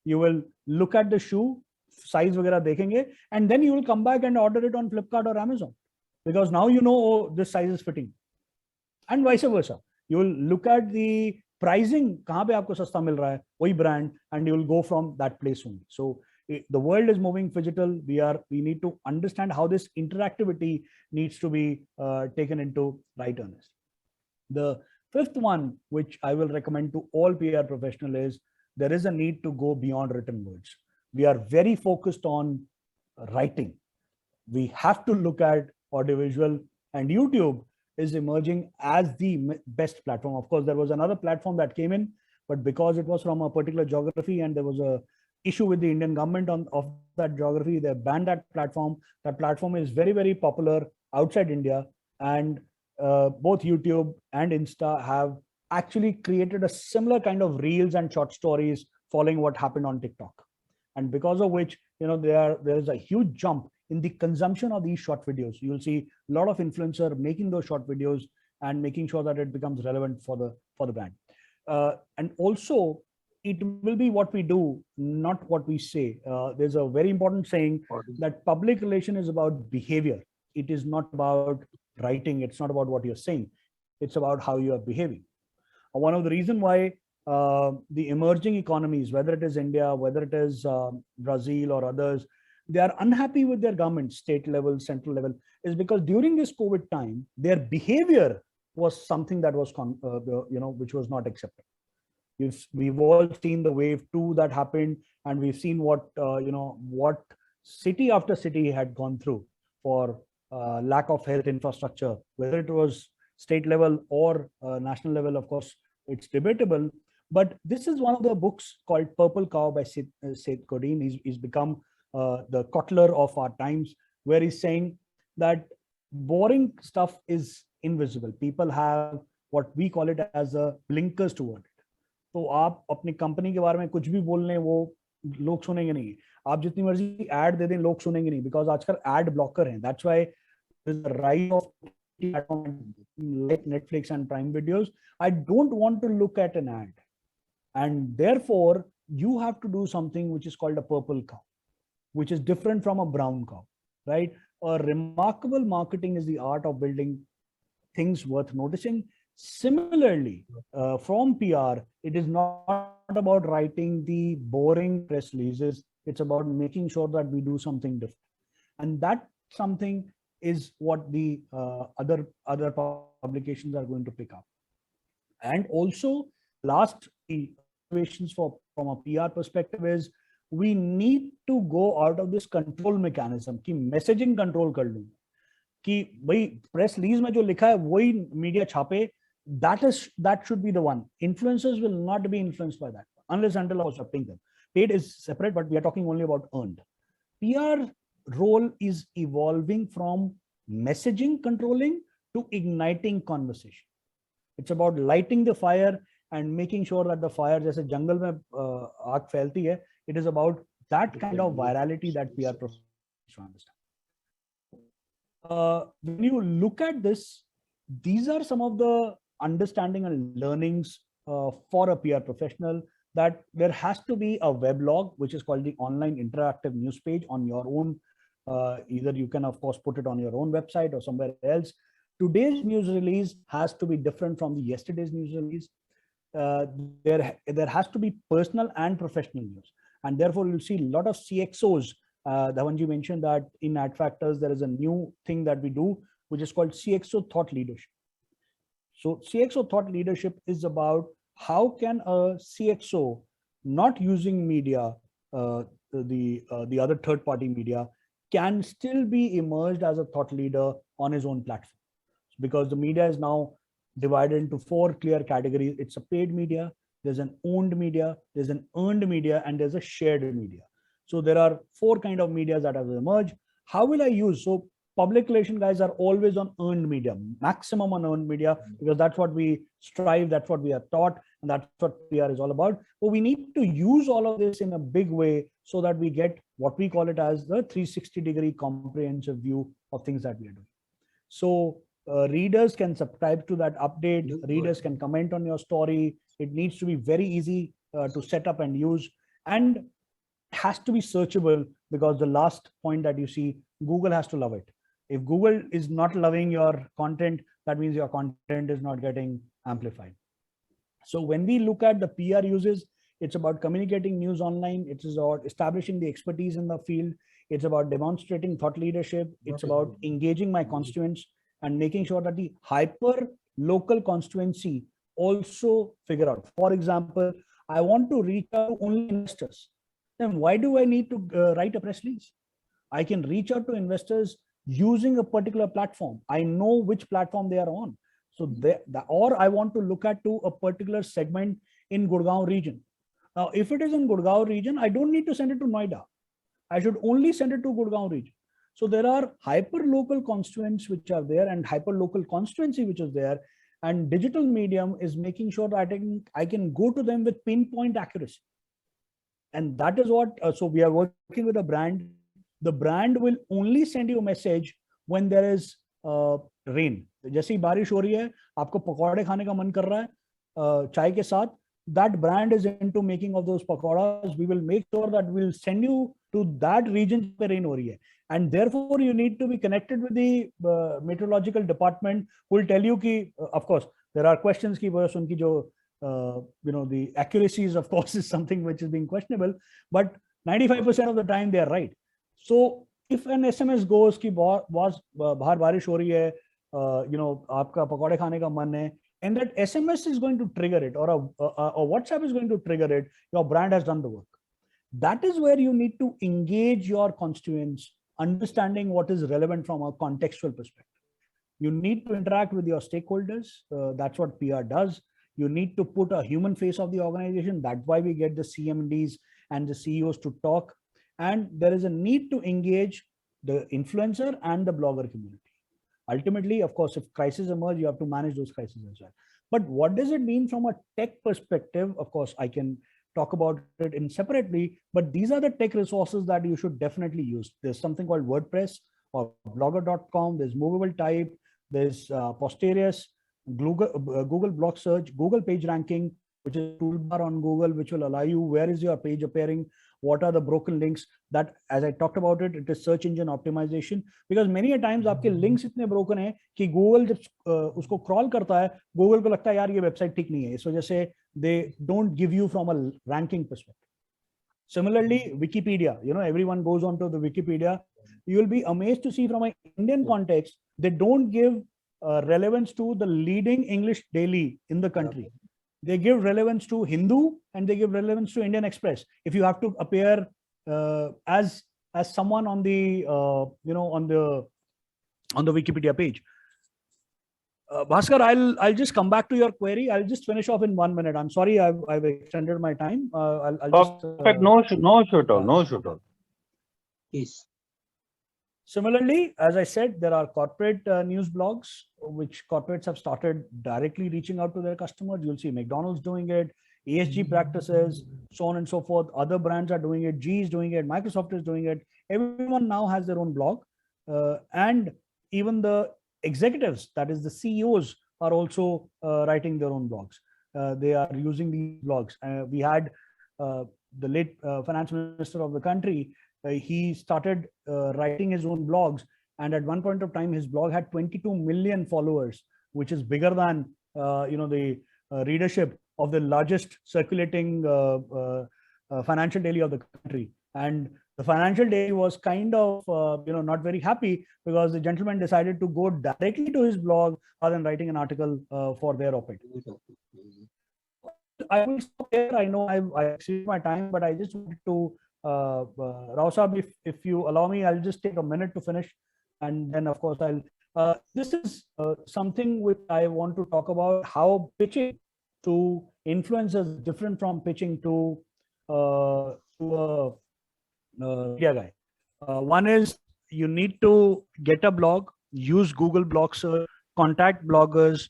You will look at the shoe, size वगैरह देखेंगे, and then you will come back and order it on Flipkart or Amazon, because now you know, oh, this size is fitting. And vice versa. You will look at the pricing, कहाँ पे आपको सस्ता मिल रहा है, वही brand, and you will go from that place only. So the world is moving digital. We need to understand how this interactivity needs to be taken into right earnest. The fifth one, which I will recommend to all PR professionals, is there is a need to go beyond written words. We are very focused on writing. We have to look at audiovisual, and YouTube is emerging as the best platform. Of course, there was another platform that came in, but because it was from a particular geography and there was a issue with the Indian government of that geography, they banned that platform. That platform is very, very popular outside India, and both YouTube and Insta have actually created a similar kind of reels and short stories following what happened on TikTok. And because of which, there is a huge jump in the consumption of these short videos. You will see a lot of influencers making those short videos and making sure that it becomes relevant for the brand. And also, it will be what we do, not what we say. There's a very important saying that public relation is about behavior. It is not about writing. It's not about what you're saying. It's about how you are behaving. One of the reasons why the emerging economies, whether it is India, whether it is Brazil or others, they are unhappy with their government, state level, central level, is because during this COVID time, their behavior was something that was, which was not accepted. We've all seen the wave 2 that happened, and we've seen what city after city had gone through for lack of health infrastructure, whether it was state level or national level. Of course, it's debatable. But this is one of the books called Purple Cow by Seth Godin. He's become the Kotler of our times, where he's saying that boring stuff is invisible. People have what we call it as a blinkers toward it. तो आप अपनी company के बारे में कुछ भी बोल लें, वो लोग सुनेंगे नहीं. आप जितनी मर्जी ऐड दे दें, लोग सुनेंगे नहीं, बिकॉज आजकल ऐड ब्लॉकर हैं. That's why there's a rise of like Netflix and Prime Videos. I don't want to look at an ad, and therefore you have to do something which is called a purple cow, which is different from a brown cow, right? A remarkable marketing is the art of building things worth noticing. Similarly, from PR, it is not about writing the boring press releases. It's about making sure that we do something different, and that something is what the other publications are going to pick up. And also, last observations from a PR perspective is we need to go out of this control mechanism कि messaging control कर लूँ कि भाई press release में जो लिखा है वही media छापे. That should be the one. Influencers will not be influenced by that unless until I was paying them. Paid is separate, but we are talking only about earned. PR role is evolving from messaging controlling to igniting conversation. It's about lighting the fire and making sure that the fire, जैसे जंगल में आग फैलती है, it is about that kind of virality that PR professionals should understand. When you look at this, these are some of the understanding and learnings for a PR professional, that there has to be a weblog, which is called the online interactive news page on your own. Either you can, of course, put it on your own website or somewhere else. Today's news release has to be different from the yesterday's news release. There has to be personal and professional news. And therefore, you'll see a lot of CXOs. Dhawanji mentioned that in AdFactors, there is a new thing that we do, which is called CXO Thought Leadership. So CXO Thought Leadership is about how can a CXO, not using media, the other third-party media, can still be emerged as a thought leader on his own platform. Because the media is now divided into 4 clear categories. It's a paid media, there's an owned media, there's an earned media, and there's a shared media. So there are 4 kind of media that have emerged. How will I use? So public relation guys are always on earned media, maximum on earned media, because that's what we strive, that's what we are taught, and that's what PR is all about. But we need to use all of this in a big way so that we get what we call it as the 360-degree comprehensive view of things that we are doing. So readers can subscribe to that update, readers can comment on your story. It needs to be very easy to set up and use, and has to be searchable, because the last point that you see, Google has to love it. If Google is not loving your content, that means your content is not getting amplified. So when we look at the PR uses, it's about communicating news online. It's about establishing the expertise in the field. It's about demonstrating thought leadership. It's about engaging my constituents and making sure that the hyper local constituency also figure out. For example, I want to reach out to only investors. Then why do I need to write a press release? I can reach out to investors using a particular platform. I know which platform they are on. So or I want to look at to a particular segment in Gurgaon region. Now, if it is in Gurgaon region, I don't need to send it to Noida. I should only send it to Gurgaon region. So there are hyper local constituents which are there, and hyper local constituency which is there, and digital medium is making sure that I can go to them with pinpoint accuracy. And that is what, so we are working with a brand. The brand will only send you a message when there is rain. जैसे ही बारिश हो रही है, आपको पकौड़े खाने का मन कर रहा है चाय के साथ, that brand is into making of those pakoras. We will make sure that we'll send you to that region where rain ho rahi hai. And therefore you need to be connected with the meteorological department, who will tell you ki, of course, there are questions ki unki jo, the accuracies, of course, is something which is being questionable, but 95% of the time they are right. So if an SMS goes ki bahar barish ho rahi hai, aapka pakode khane ka man hai, and that SMS is going to trigger it, or a WhatsApp is going to trigger it, your brand has done the work. That is where you need to engage your constituents, understanding what is relevant from a contextual perspective. You need to interact with your stakeholders. That's what PR does. You need to put a human face of the organization. That's why we get the CMDs and the CEOs to talk. And there is a need to engage the influencer and the blogger community. Ultimately, of course, if crises emerge, you have to manage those crises as well. But what does it mean from a tech perspective? Of course, I can talk about it in separately, but these are the tech resources that you should definitely use. There's something called WordPress or blogger.com. There's Movable Type. There's Posterius, Google Blog Search, Google Page Ranking, which is a toolbar on Google, which will allow you where is your page appearing, what are the broken links. That, as I talked about it, it is search engine optimization, because many a times आपके links इतने broken हैं कि Google जब उसको crawl करता है, Google को लगता है यार ये website ठीक नहीं है, इस वजह से they don't give you from a ranking perspective. Similarly, Wikipedia, everyone goes on to the Wikipedia. You will be amazed to see from an Indian context, they don't give relevance to the leading English daily in the country. They give relevance to Hindu and they give relevance to Indian Express. If you have to appear as someone on the on the Wikipedia page. Bhaskar, I'll just come back to your query. I'll just finish off in 1 minute. I'm sorry I've extended my time. I'll Perfect. No issue at all. No issue at all. Please. Similarly, as I said, there are corporate news blogs, which corporates have started directly reaching out to their customers. You'll see McDonald's doing it, ESG practices, so on and so forth. Other brands are doing it. G is doing it. Microsoft is doing it. Everyone now has their own blog. And even the executives, that is the CEOs, are also writing their own blogs. They are using these blogs. We had the late finance minister of the country. He started writing his own blogs, and at one point of time his blog had 22 million followers, which is bigger than the readership of the largest circulating financial daily of the country. And the financial daily was kind of not very happy, because the gentleman decided to go directly to his blog rather than writing an article for their op-ed. I will stop here. I know I've exceeded my time, but I just wanted to Rao Saab, if you allow me, I'll just take a minute to finish, and then of course I'll. This is something which I want to talk about, how pitching to influencers is different from pitching to a media guy. One is you need to get a blog, use Google Blog Search, contact bloggers,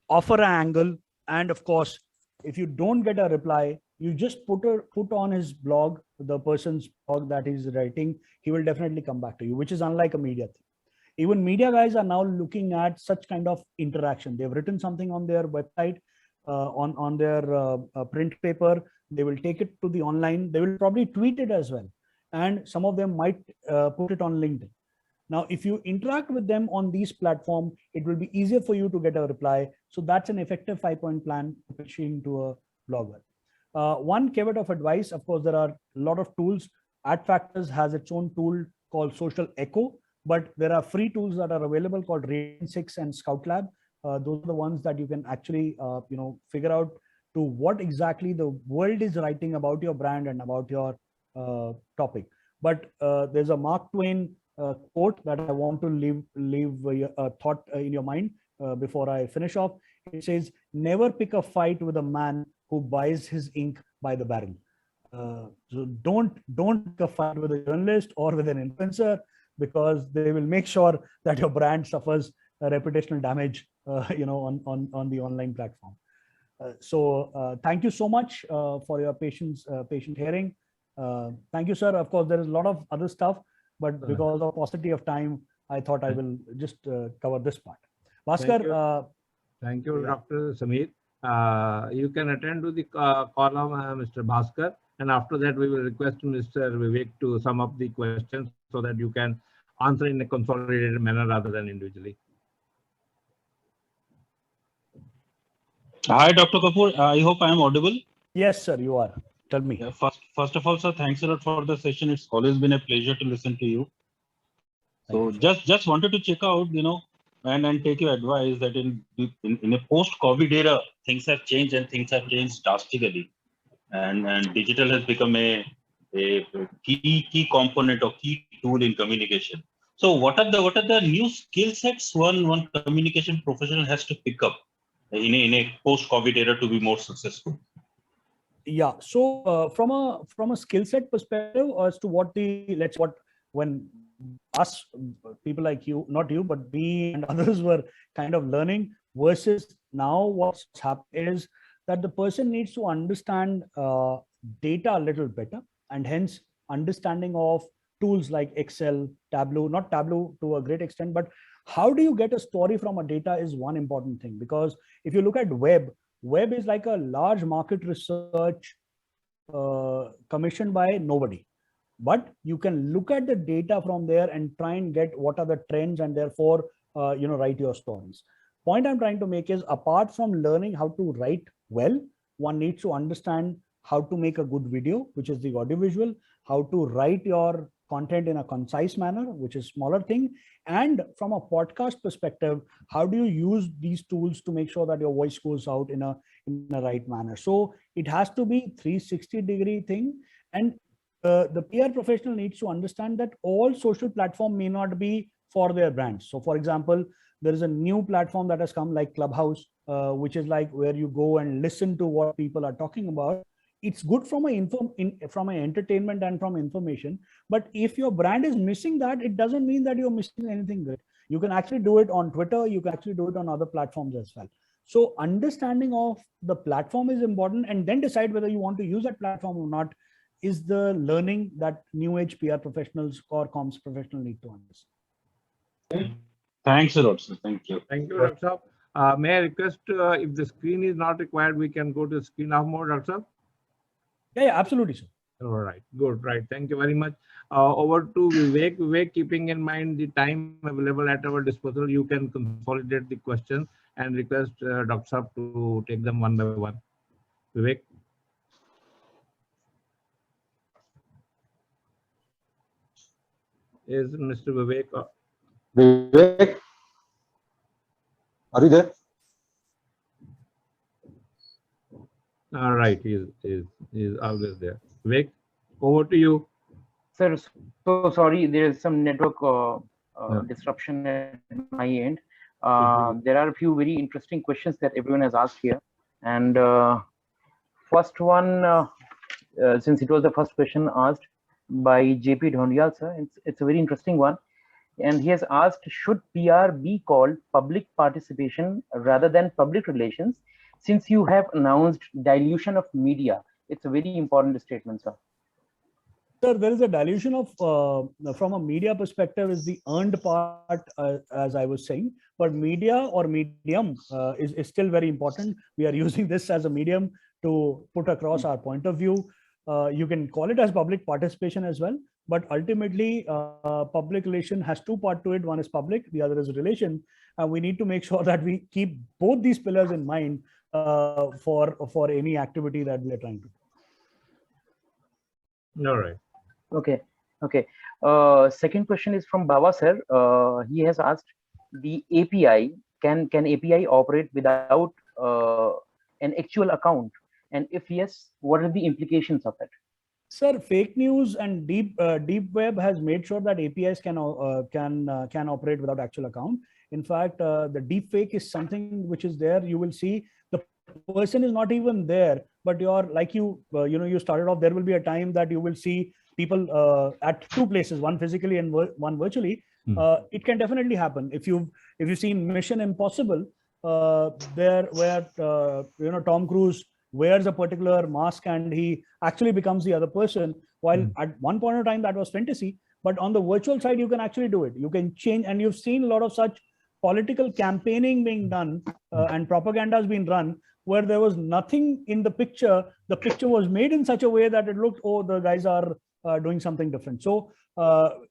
offer an angle, and of course, if you don't get a reply, you just put on his blog, the person's blog that he's writing, he will definitely come back to you, which is unlike a media thing. Even media guys are now looking at such kind of interaction. They've written something on their website, on their print paper. They will take it to the online. They will probably tweet it as well. And some of them might put it on LinkedIn. Now, if you interact with them on these platforms, it will be easier for you to get a reply. So that's an effective 5-point plan pitching to a blogger. One caveat of advice, of course, there are a lot of tools. AdFactors has its own tool called Social Echo, but there are free tools that are available called Radian6 and ScoutLab. Those are the ones that you can actually, figure out to what exactly the world is writing about your brand and about your topic. But there's a Mark Twain quote that I want to leave a thought in your mind before I finish off. It says, "Never pick a fight with a man who buys his ink by the barrel." So don't pick a fight with a journalist or with an influencer, because they will make sure that your brand suffers a reputational damage, on the online platform. So thank you so much for your patient hearing. Thank you, sir. Of course, there is a lot of other stuff, but because of paucity of time, I thought I will just cover this part. Bhaskar. Thank you, Dr. Samir. You can attend to the call of Mr. Bhaskar, and after that we will request Mr. Vivek to sum up the questions so that you can answer in a consolidated manner rather than individually. Hi, Dr. Kapoor. I hope I am audible. Yes, sir, you are. Tell me. Yeah, first of all, sir, thanks a lot for the session. It's always been a pleasure to listen to you. So just wanted to check out, and take your advice that in a post-COVID era, things have changed and things have changed drastically, and digital has become a key component or key tool in communication. So what are the new skill sets one communication professional has to pick up in a post-COVID era to be more successful? Yeah. So from a skill set perspective, as to when us people like you, not you, but me and others were kind of learning, versus now what's happened is that the person needs to understand data a little better, and hence understanding of tools like Excel, Tableau, not Tableau to a great extent, but how do you get a story from a data is one important thing. Because if you look at web is like a large market research commissioned by nobody. But you can look at the data from there and try and get what are the trends, and therefore, write your stories. Point I'm trying to make is, apart from learning how to write well, one needs to understand how to make a good video, which is the audiovisual, how to write your content in a concise manner, which is smaller thing. And from a podcast perspective, how do you use these tools to make sure that your voice goes out in a right manner? So it has to be 360-degree thing. And the PR professional needs to understand that all social platform may not be for their brands. So for example, there is a new platform that has come like Clubhouse, which is like where you go and listen to what people are talking about. It's good from from an entertainment and from information. But if your brand is missing that, it doesn't mean that you're missing anything good. You can actually do it on Twitter. You can actually do it on other platforms as well. So understanding of the platform is important, and then decide whether you want to use that platform or not is the learning that new age PR professionals or comms professionals need to understand. Thanks a lot, sir. Thank you. Thank you, Dr. May I request, if the screen is not required, we can go to screen off mode, Dr. Yeah, absolutely, sir. All right, good, right. Thank you very much. Over to Vivek. Vivek, keeping in mind the time available at our disposal, you can consolidate the questions and request Dr. to take them one by one. Vivek. Is Mr. Vivek? Vivek, are you there? All right, he is always there. Vivek, over to you. Sir, so sorry, there is some network disruption at my end. There are a few very interesting questions that everyone has asked here. And first one, since it was the first question asked by JP Dhondiyal, sir, it's a very interesting one. And he has asked, should PR be called public participation rather than public relations, since you have announced dilution of media? It's a very important statement, sir. Sir, there is a dilution of, from a media perspective, is the earned part, as I was saying, but media or medium is still very important. We are using this as a medium to put across our point of view. You can call it as public participation as well, but ultimately public relation has two parts to it. One is public, the other is relation. And we need to make sure that we keep both these pillars in mind for any activity that we are trying to do. All right. Okay. Second question is from Baba sir. He has asked, the API, can API operate without an actual account? And if yes, what are the implications of it? Sir, fake news and deep web has made sure that APIs can operate without actual account. In fact, the deep fake is something which is there. You will see the person is not even there, but you're like you started off. There will be a time that you will see people at two places, one physically and one virtually. It can definitely happen. If you've seen Mission Impossible, there where Tom Cruise wears a particular mask and he actually becomes the other person, while at one point of time that was fantasy, but on the virtual side you can actually do it. You can change, and you've seen a lot of such political campaigning being done and propaganda has been run where there was nothing in the picture. The picture was made in such a way that it looked, oh, the guys are doing something different. So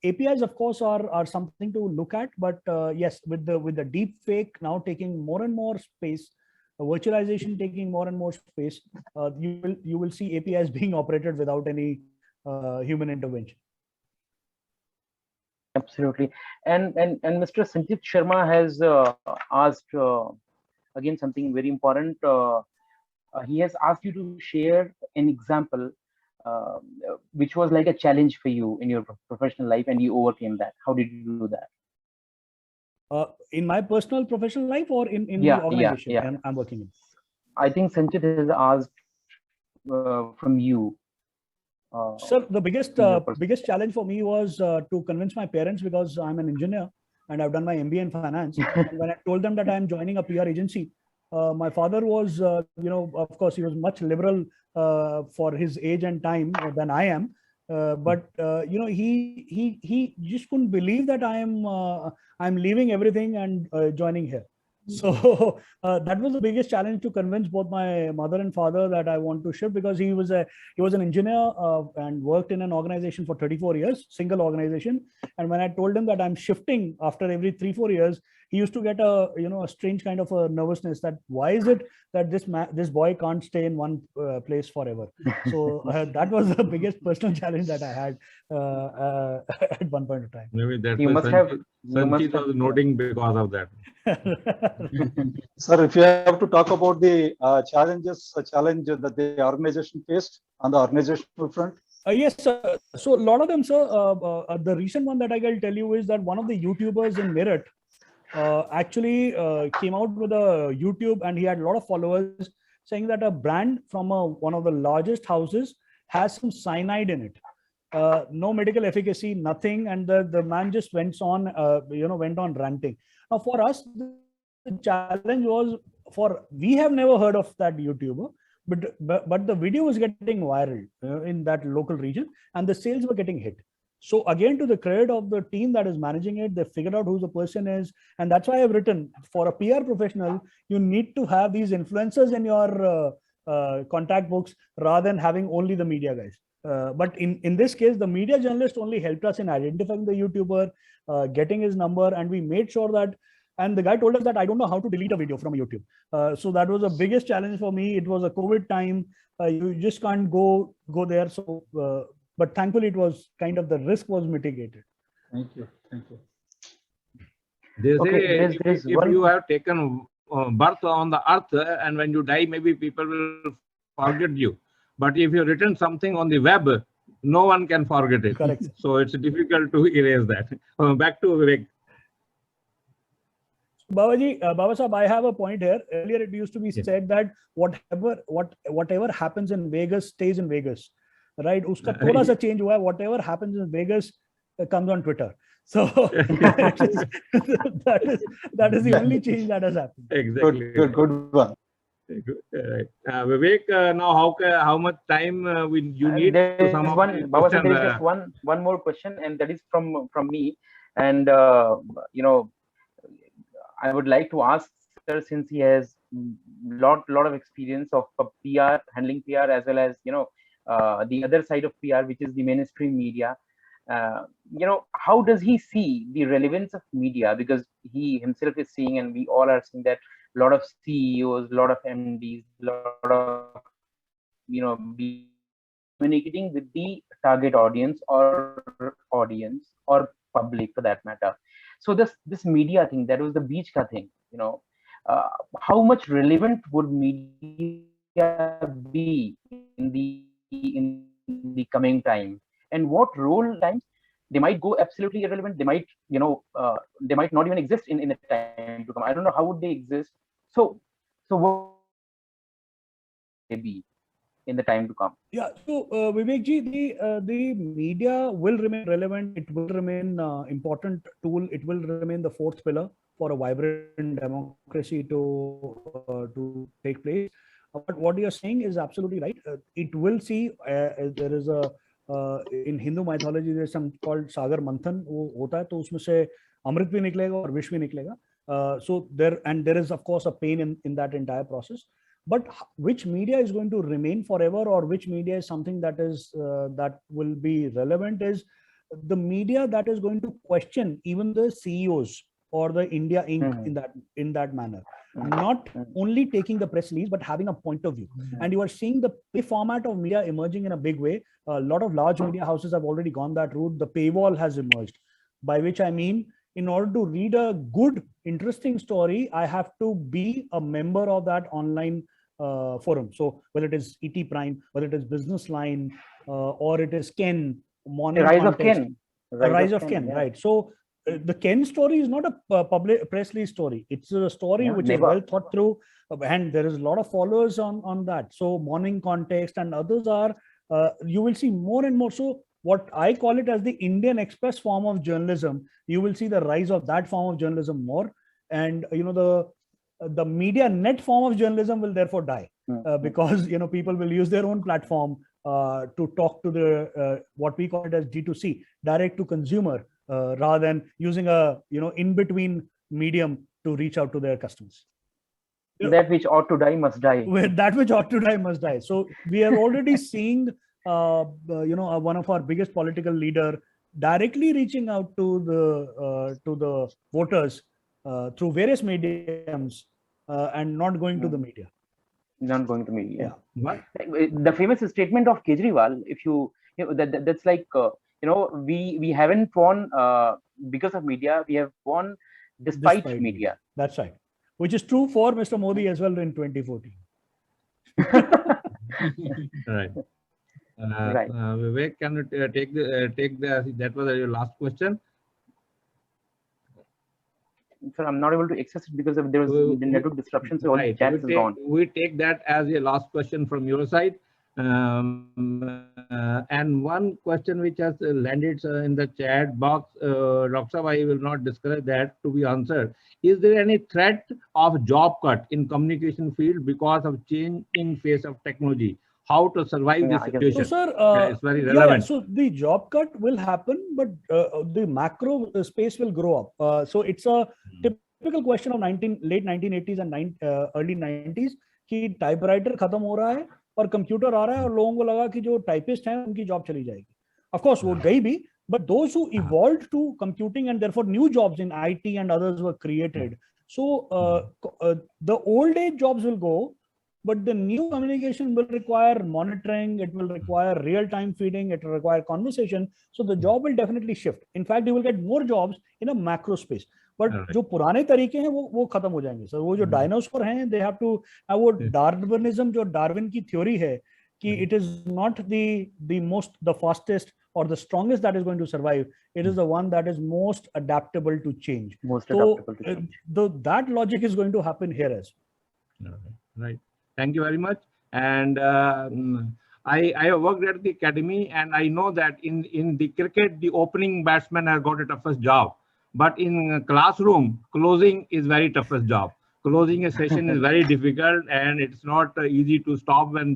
APIs, of course, are something to look at, but yes, with the deep fake now taking more and more space, virtualization taking more and more space, you will see APIs being operated without any human intervention. Absolutely. And Mr. Sanjit Sharma has asked again something very important. He has asked you to share an example which was like a challenge for you in your professional life and you overcame that. How did you do that? In my personal professional life or in the organization I'm working in? I think Sanjit has asked from you. Sir, the biggest challenge for me was to convince my parents, because I'm an engineer and I've done my MBA in finance. And when I told them that I'm joining a PR agency, my father was, of course, he was much liberal for his age and time than I am. But he just couldn't believe that I'm leaving everything and joining here. So that was the biggest challenge, to convince both my mother and father that I want to shift, because he was an engineer and worked in an organization for 34 years, single organization. And when I told him that I'm shifting after every 3-4 years, he used to get a strange kind of a nervousness that why is it that this boy can't stay in one place forever. So that was the biggest personal challenge that I had at one point of time. Maybe that's you must have Sanjit was noting because of that. Sir, if you have to talk about the challenge that the organization faced on the organizational front. Yes, sir. So a lot of them, sir. The recent one that I can tell you is that one of the YouTubers in Meerut actually came out with a YouTube, and he had a lot of followers, saying that a brand from one of the largest houses has some cyanide in it. No medical efficacy, nothing, and the man just went on ranting. Now, for us, the challenge was, we have never heard of that YouTuber, but the video was getting viral in that local region, and the sales were getting hit. So again, to the credit of the team that is managing it, they figured out who the person is, and that's why I've written, for a PR professional, you need to have these influencers in your contact books rather than having only the media guys. But in this case, the media journalist only helped us in identifying the YouTuber, getting his number, and we made sure that, and the guy told us that I don't know how to delete a video from YouTube. So that was the biggest challenge for me. It was a COVID time. You just can't go there. So, but thankfully it was kind of, the risk was mitigated. Thank you. They say if you have taken birth on the earth, and when you die, maybe people will forget you. But if you've written something on the web, no one can forget it. Correct. So it's difficult to erase that. Back to Vivek. Babaji, Baba Sahab, I have a point here. Earlier, it used to be said that whatever happens in Vegas stays in Vegas, right? Uska thoda sa change hua hai. Whatever happens in Vegas comes on Twitter. So that is the only change that has happened. Exactly. Good one. Good. Right. Vivek, now how much time you need There to is sum up one, the Baba sir, question? there is just one more question, and that is from me. And I would like to ask sir, since he has lot of experience of PR, handling PR, as well as the other side of PR, which is the mainstream media. How does he see the relevance of media? Because he himself is seeing, and we all are seeing that a lot of CEOs, a lot of MDs, a lot of communicating with the target audience or public for that matter. So this media thing, that was the beach ka thing, how much relevant would media be in the coming time, and what role times they might go absolutely irrelevant, they might they might not even exist in the time to come. I don't know how would they exist. So what they be in the time to come? Yeah, so Vivek ji, the media will remain relevant. It will remain important tool. It will remain the fourth pillar for a vibrant democracy to take place. But what you're saying is absolutely right. It will see there is a in Hindu mythology there's some called Sagar Manthan वो होता है तो उसमें से अमृत भी निकलेगा और विष भी निकलेगा. So there is of course a pain in that entire process. But which media is going to remain forever, or which media is something that is that will be relevant, is the media that is going to question even the CEOs or the India Inc. in that manner, not only taking the press release but having a point of view. And you are seeing the pay format of media emerging in a big way. A lot of large media houses have already gone that route. The paywall has emerged, by which I mean, in order to read a good, interesting story, I have to be a member of that online forum. So whether it is ET Prime, whether it is Business Line, or it is Ken, Morning Rise Context, of Ken. Rise of Ken, yeah. right? So the Ken story is not a public press release story. It's a story which never. is well thought through, and there is a lot of followers on that. So Morning Context and others are, you will see more and more. So what I call it as the Indian Express form of journalism, you will see the rise of that form of journalism more. And the media net form of journalism will therefore die, because people will use their own platform to talk to the what we call it as D2C, direct to consumer, rather than using a in between medium to reach out to their customers. That which ought to die must die. That which ought to die must die. So we are already seeing one of our biggest political leader directly reaching out to the voters through various mediums, and not going to the media. Not going to media. Yeah. The famous statement of Kejriwal, if that's like we haven't won because of media, we have won despite media. That's right. Which is true for Mr. Modi as well in 2014. Right. Right. Vivek, can you take that was your last question? Sir, I'm not able to access it because there was the network disruption, so all the chat is gone. We take that as a last question from your side. And one question which has landed in the chat box, Dr. I will not discuss that to be answered. Is there any threat of job cut in communication field because of change in face of technology? How to survive this situation? So, sir, it's very relevant. So the job cut will happen, but the macro space will grow up. So it's a typical question of late 1980s and early 90s कि typewriter खत्म हो रहा है और computer आ रहा है और लोगों को लगा कि जो typist हैं उनकी job चली जाएगी. Of course, वो गई भी, but those who evolved to computing and therefore new jobs in IT and others were created. So the old age jobs will go, but the new communication will require monitoring, it will require real-time feeding, it will require conversation. So the job will definitely shift. In fact, you will get more jobs in a macro space. But जो पुराने तरीके हैं वो खत्म हो जाएंगे sir. वो जो डायनासोर हैं, they have to, वो Darwinism जो डार्विन की थ्योरी है कि it is not the fastest or the strongest that is going to survive. It is the one that is most adaptable to change. That logic is going to happen here as well. Right. Thank you very much. And I have worked at the academy, and I know that in the cricket, the opening batsman has got a toughest job. But in classroom, closing is very toughest job. Closing a session is very difficult, and it's not easy to stop when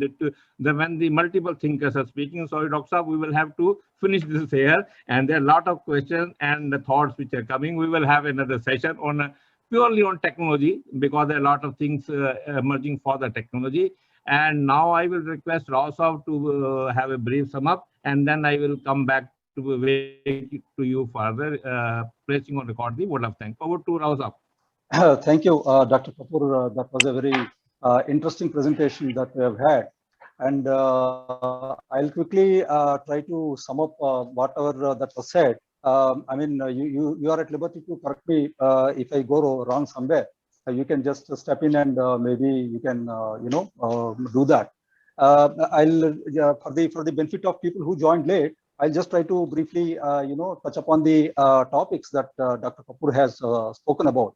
when the multiple thinkers are speaking. Sorry, Dr. Saab, we will have to finish this here. And there are a lot of questions and the thoughts which are coming. We will have another session on purely on technology, because there are a lot of things emerging for the technology. And now I will request Rao Saab to have a brief sum up, and then I will come back to you further, placing on record the word of thanks. Over to Rao Saab. Thank you, Dr. Kapoor. That was a very interesting presentation that we have had. And I'll quickly try to sum up whatever that was said. I mean, you are at liberty to correct me if I go wrong somewhere. You can just step in and maybe you can, do that. I'll for the benefit of people who joined late, I'll just try to briefly, touch upon the topics that Dr. Kapoor has spoken about.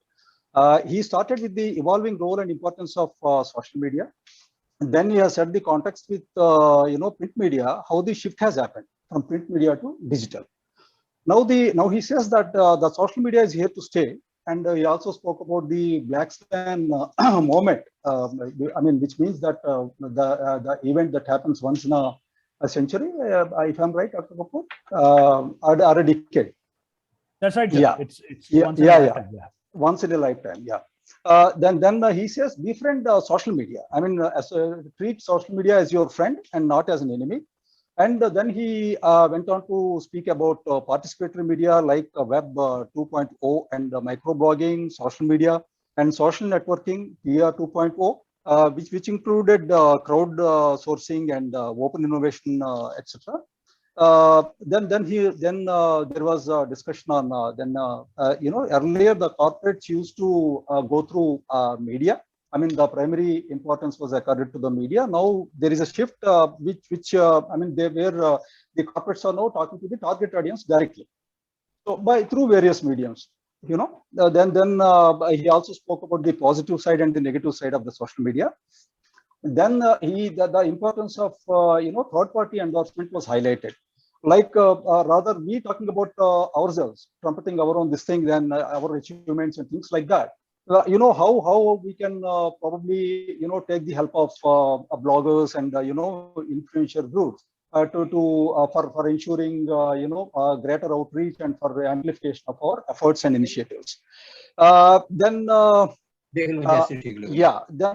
He started with the evolving role and importance of social media. And then he has set the context with, print media, how the shift has happened from print media to digital. Now he says that the social media is here to stay. And he also spoke about the Black Swan moment. I mean, which means that the event that happens once in a century, if I'm right, Dr. Kapoor, or a decade. That's right. Yeah. It's Yeah, once in a lifetime, yeah. Once in a lifetime. Yeah. Then he says befriend social media. I mean, treat social media as your friend and not as an enemy. And then he went on to speak about participatory media like Web 2.0 and microblogging, social media, and social networking, PR 2.0, which included crowd sourcing and open innovation, etc. Then there was a discussion on earlier the corporates used to go through media. I mean, the primary importance was accorded to the media. Now there is a shift, which I mean, where the corporates are now talking to the target audience directly, so through various mediums. Then he also spoke about the positive side and the negative side of the social media. Then the importance of third-party endorsement was highlighted. Like rather we talking about ourselves, trumpeting our own this thing, then our achievements and things like that. How we can probably take the help of bloggers and influencer groups for ensuring greater outreach and for amplification of our efforts and initiatives. Then the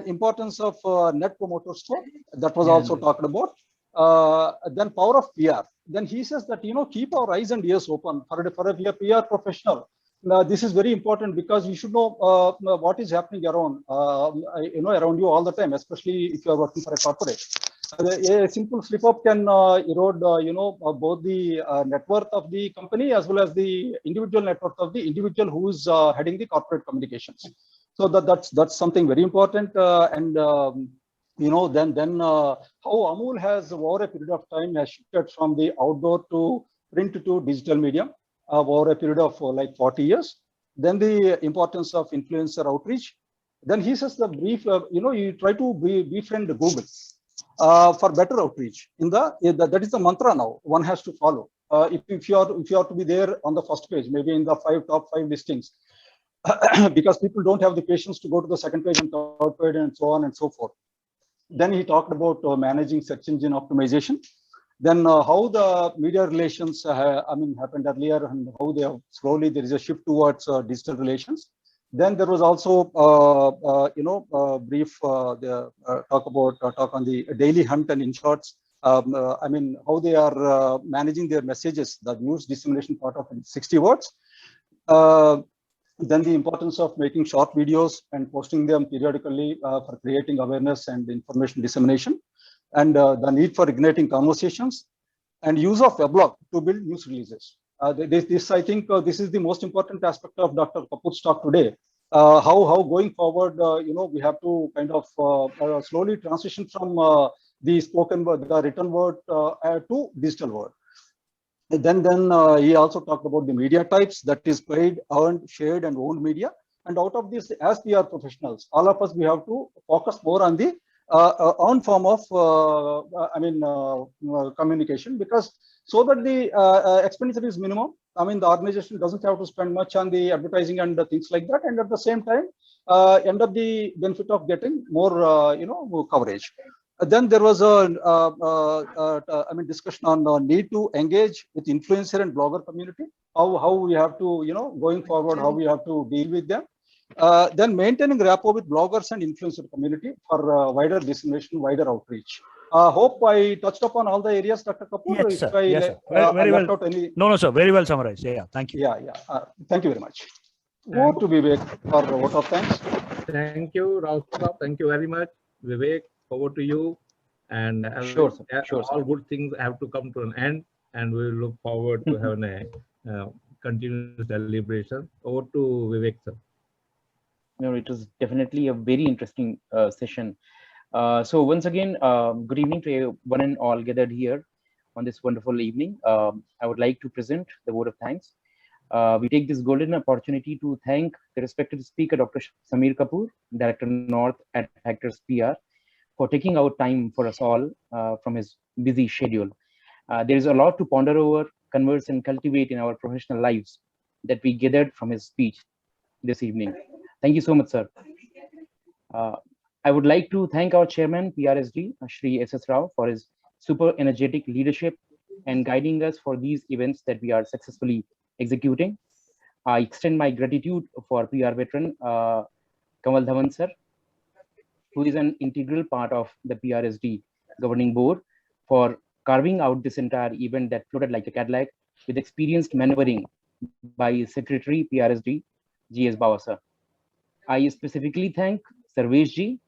importance of net promoter score, that was also talked about. Then power of PR. Then he says that keep our eyes and ears open for a PR professional. This is very important because you should know what is happening around around you all the time, especially if you are working for a corporate. A simple slip up can erode both the net worth of the company as well as the individual net worth of the individual who is heading the corporate communications. So that's something very important. Then how Amul has over a period of time has shifted from the outdoor to print to digital medium over a period of like 40 years. Then the importance of influencer outreach. Then he says the brief, you try to befriend Google for better outreach. That is the mantra now. One has to follow. If you are to be there on the first page, maybe in the top five listings, because people don't have the patience to go to the second page and third page and so on and so forth. Then he talked about managing search engine optimization. Then how the media relations happened earlier and how they have slowly there is a shift towards digital relations. Then there was also brief talk on the daily hunt and InShots. How they are managing their messages, the news dissemination part of 60 words. Then the importance of making short videos and posting them periodically for creating awareness and information dissemination, and the need for igniting conversations and use of weblog to build news releases. This I think this is the most important aspect of Dr. Kapoor's talk today. How going forward, we have to kind of slowly transition from the spoken word, the written word to digital word. Then he also talked about the media types, that is paid, earned, shared, and owned media. And out of this, as PR professionals, all of us, we have to focus more on the own form of communication, because so that the expenditure is minimum. I mean, the organization doesn't have to spend much on the advertising and things like that, and at the same time end up the benefit of getting more more coverage. Then there was a discussion on the need to engage with influencer and blogger community, how we have to going forward, how we have to deal with them. Then maintaining rapport with bloggers and influencer community for wider dissemination, wider outreach. Hope I touched upon all the areas, Dr. Kapoor. Yes, sir. Yes, sir. Very well. No, sir. Very well summarized. Yeah. Thank you. Yeah. Thank you very much. Over to Vivek for a vote of thanks. Thank you, Rao sir. Thank you very much, Vivek. Over to you. And Sure, sir. Sure, all good things have to come to an end, and we look forward to having a continuous deliberation. Over to Vivek, sir. No, it was definitely a very interesting session. So once again, good evening to one and all gathered here on this wonderful evening. I would like to present the vote of thanks. We take this golden opportunity to thank the respected speaker, Dr. Samir Kapoor, Director North at Factors PR, for taking out time for us all from his busy schedule. There is a lot to ponder over, converse, and cultivate in our professional lives that we gathered from his speech this evening. Thank you so much, sir. I would like to thank our chairman, PRSD, Shri S.S. Rao, for his super energetic leadership and guiding us for these events that we are successfully executing. I extend my gratitude for PR veteran, Kamal Dhawan, sir, who is an integral part of the PRSD governing board, for carving out this entire event that floated like a Cadillac with experienced maneuvering by Secretary PRSD, G.S. Bawa, sir. I specifically thank Sarvesh ji,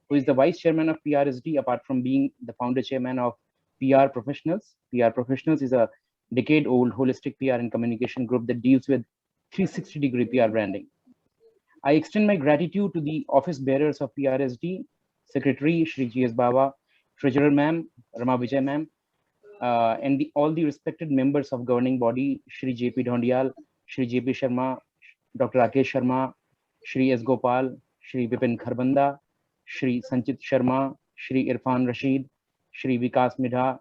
who is the vice chairman of PRSD, apart from being the founder chairman of PR Professionals. PR Professionals is a decade-old holistic PR and communication group that deals with 360-degree PR branding. I extend my gratitude to the office bearers of PRSD, Secretary Shri G.S. Bawa, Treasurer Ma'am, Rama Vijay Ma'am, and all the respected members of governing body, Shri J.P. Dhondiyal, Shri J.P. Sharma, Dr. Rakesh Sharma, Shri S. Gopal, Shri Vipin Kharbanda, Shri Sanchit Sharma, Shri Irfan Rashid, Shri Vikas Midha,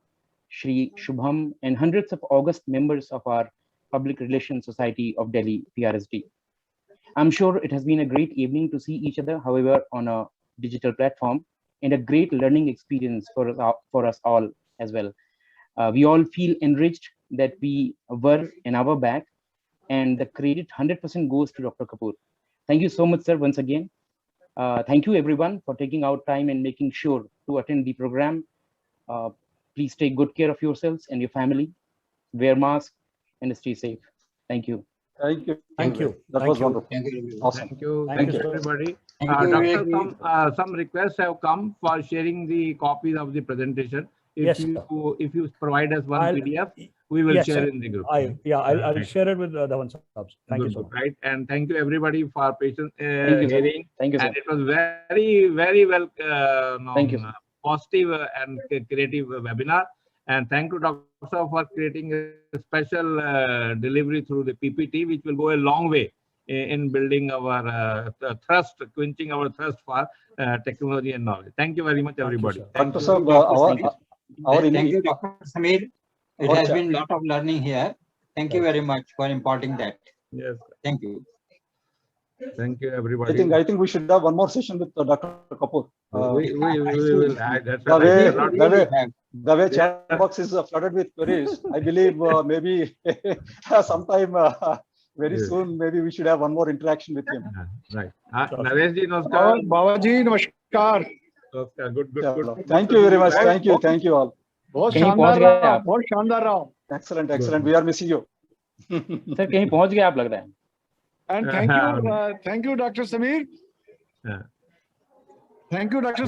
Shri Shubham, and hundreds of august members of our Public Relations Society of Delhi, PRSD. I'm sure it has been a great evening to see each other, however, on a digital platform, and a great learning experience for us all as well. We all feel enriched that we were an hour back, and the credit 100% goes to Dr. Kapoor. Thank you so much, sir, once again. Thank you, everyone, for taking out time and making sure to attend the program. Please take good care of yourselves and your family. Wear masks and stay safe. Thank you. Thank you. Thank you. That was wonderful. Thank you. Awesome. Thank you. Thank you, everybody. Thank you, Doctor, Vivek. some requests have come for sharing the copies of the presentation. Yes, If you provide us one I'll- PDF, we will yes, share sir. in the group. I'll Right. share it with Dhawan sir. Thank you Good, so good, much. right? And thank you everybody for patient Thank you, sir. hearing. Thank you, sir. And it was very, very well Thank you, sir. positive and creative webinar. And thank you, Dr. Sir, for creating a special delivery through the PPT, which will go a long way in building our thrust, quenching our thirst for technology and knowledge. Thank you very much, everybody. sir. Thank Dr. you. Sir, Thank you, Dr. Samir. It Our has chair. been a lot of learning here. Thank you very much for imparting that. Yes, Thank you. thank you, everybody. I think we should have one more session with Dr. Kapoor. We will. That's the what I way- cannot- the way- have. The way chat box is flooded with queries, I believe maybe sometime very Yes. soon, maybe we should have one more interaction with him. Right. Sure. Naresh ji, namaskar. बाबा जी नमस्कार Namaskar. Good, good, Yeah. good. Thank you very much. Thank you all. बहुत कहीं शानदार पहुंच गए रहा आप? बहुत शानदार रहा Excellent. We are missing you. Sir कहीं पहुंच गए आप लग रहा है. and thank you Dr. Samir Yeah. thank you Dr.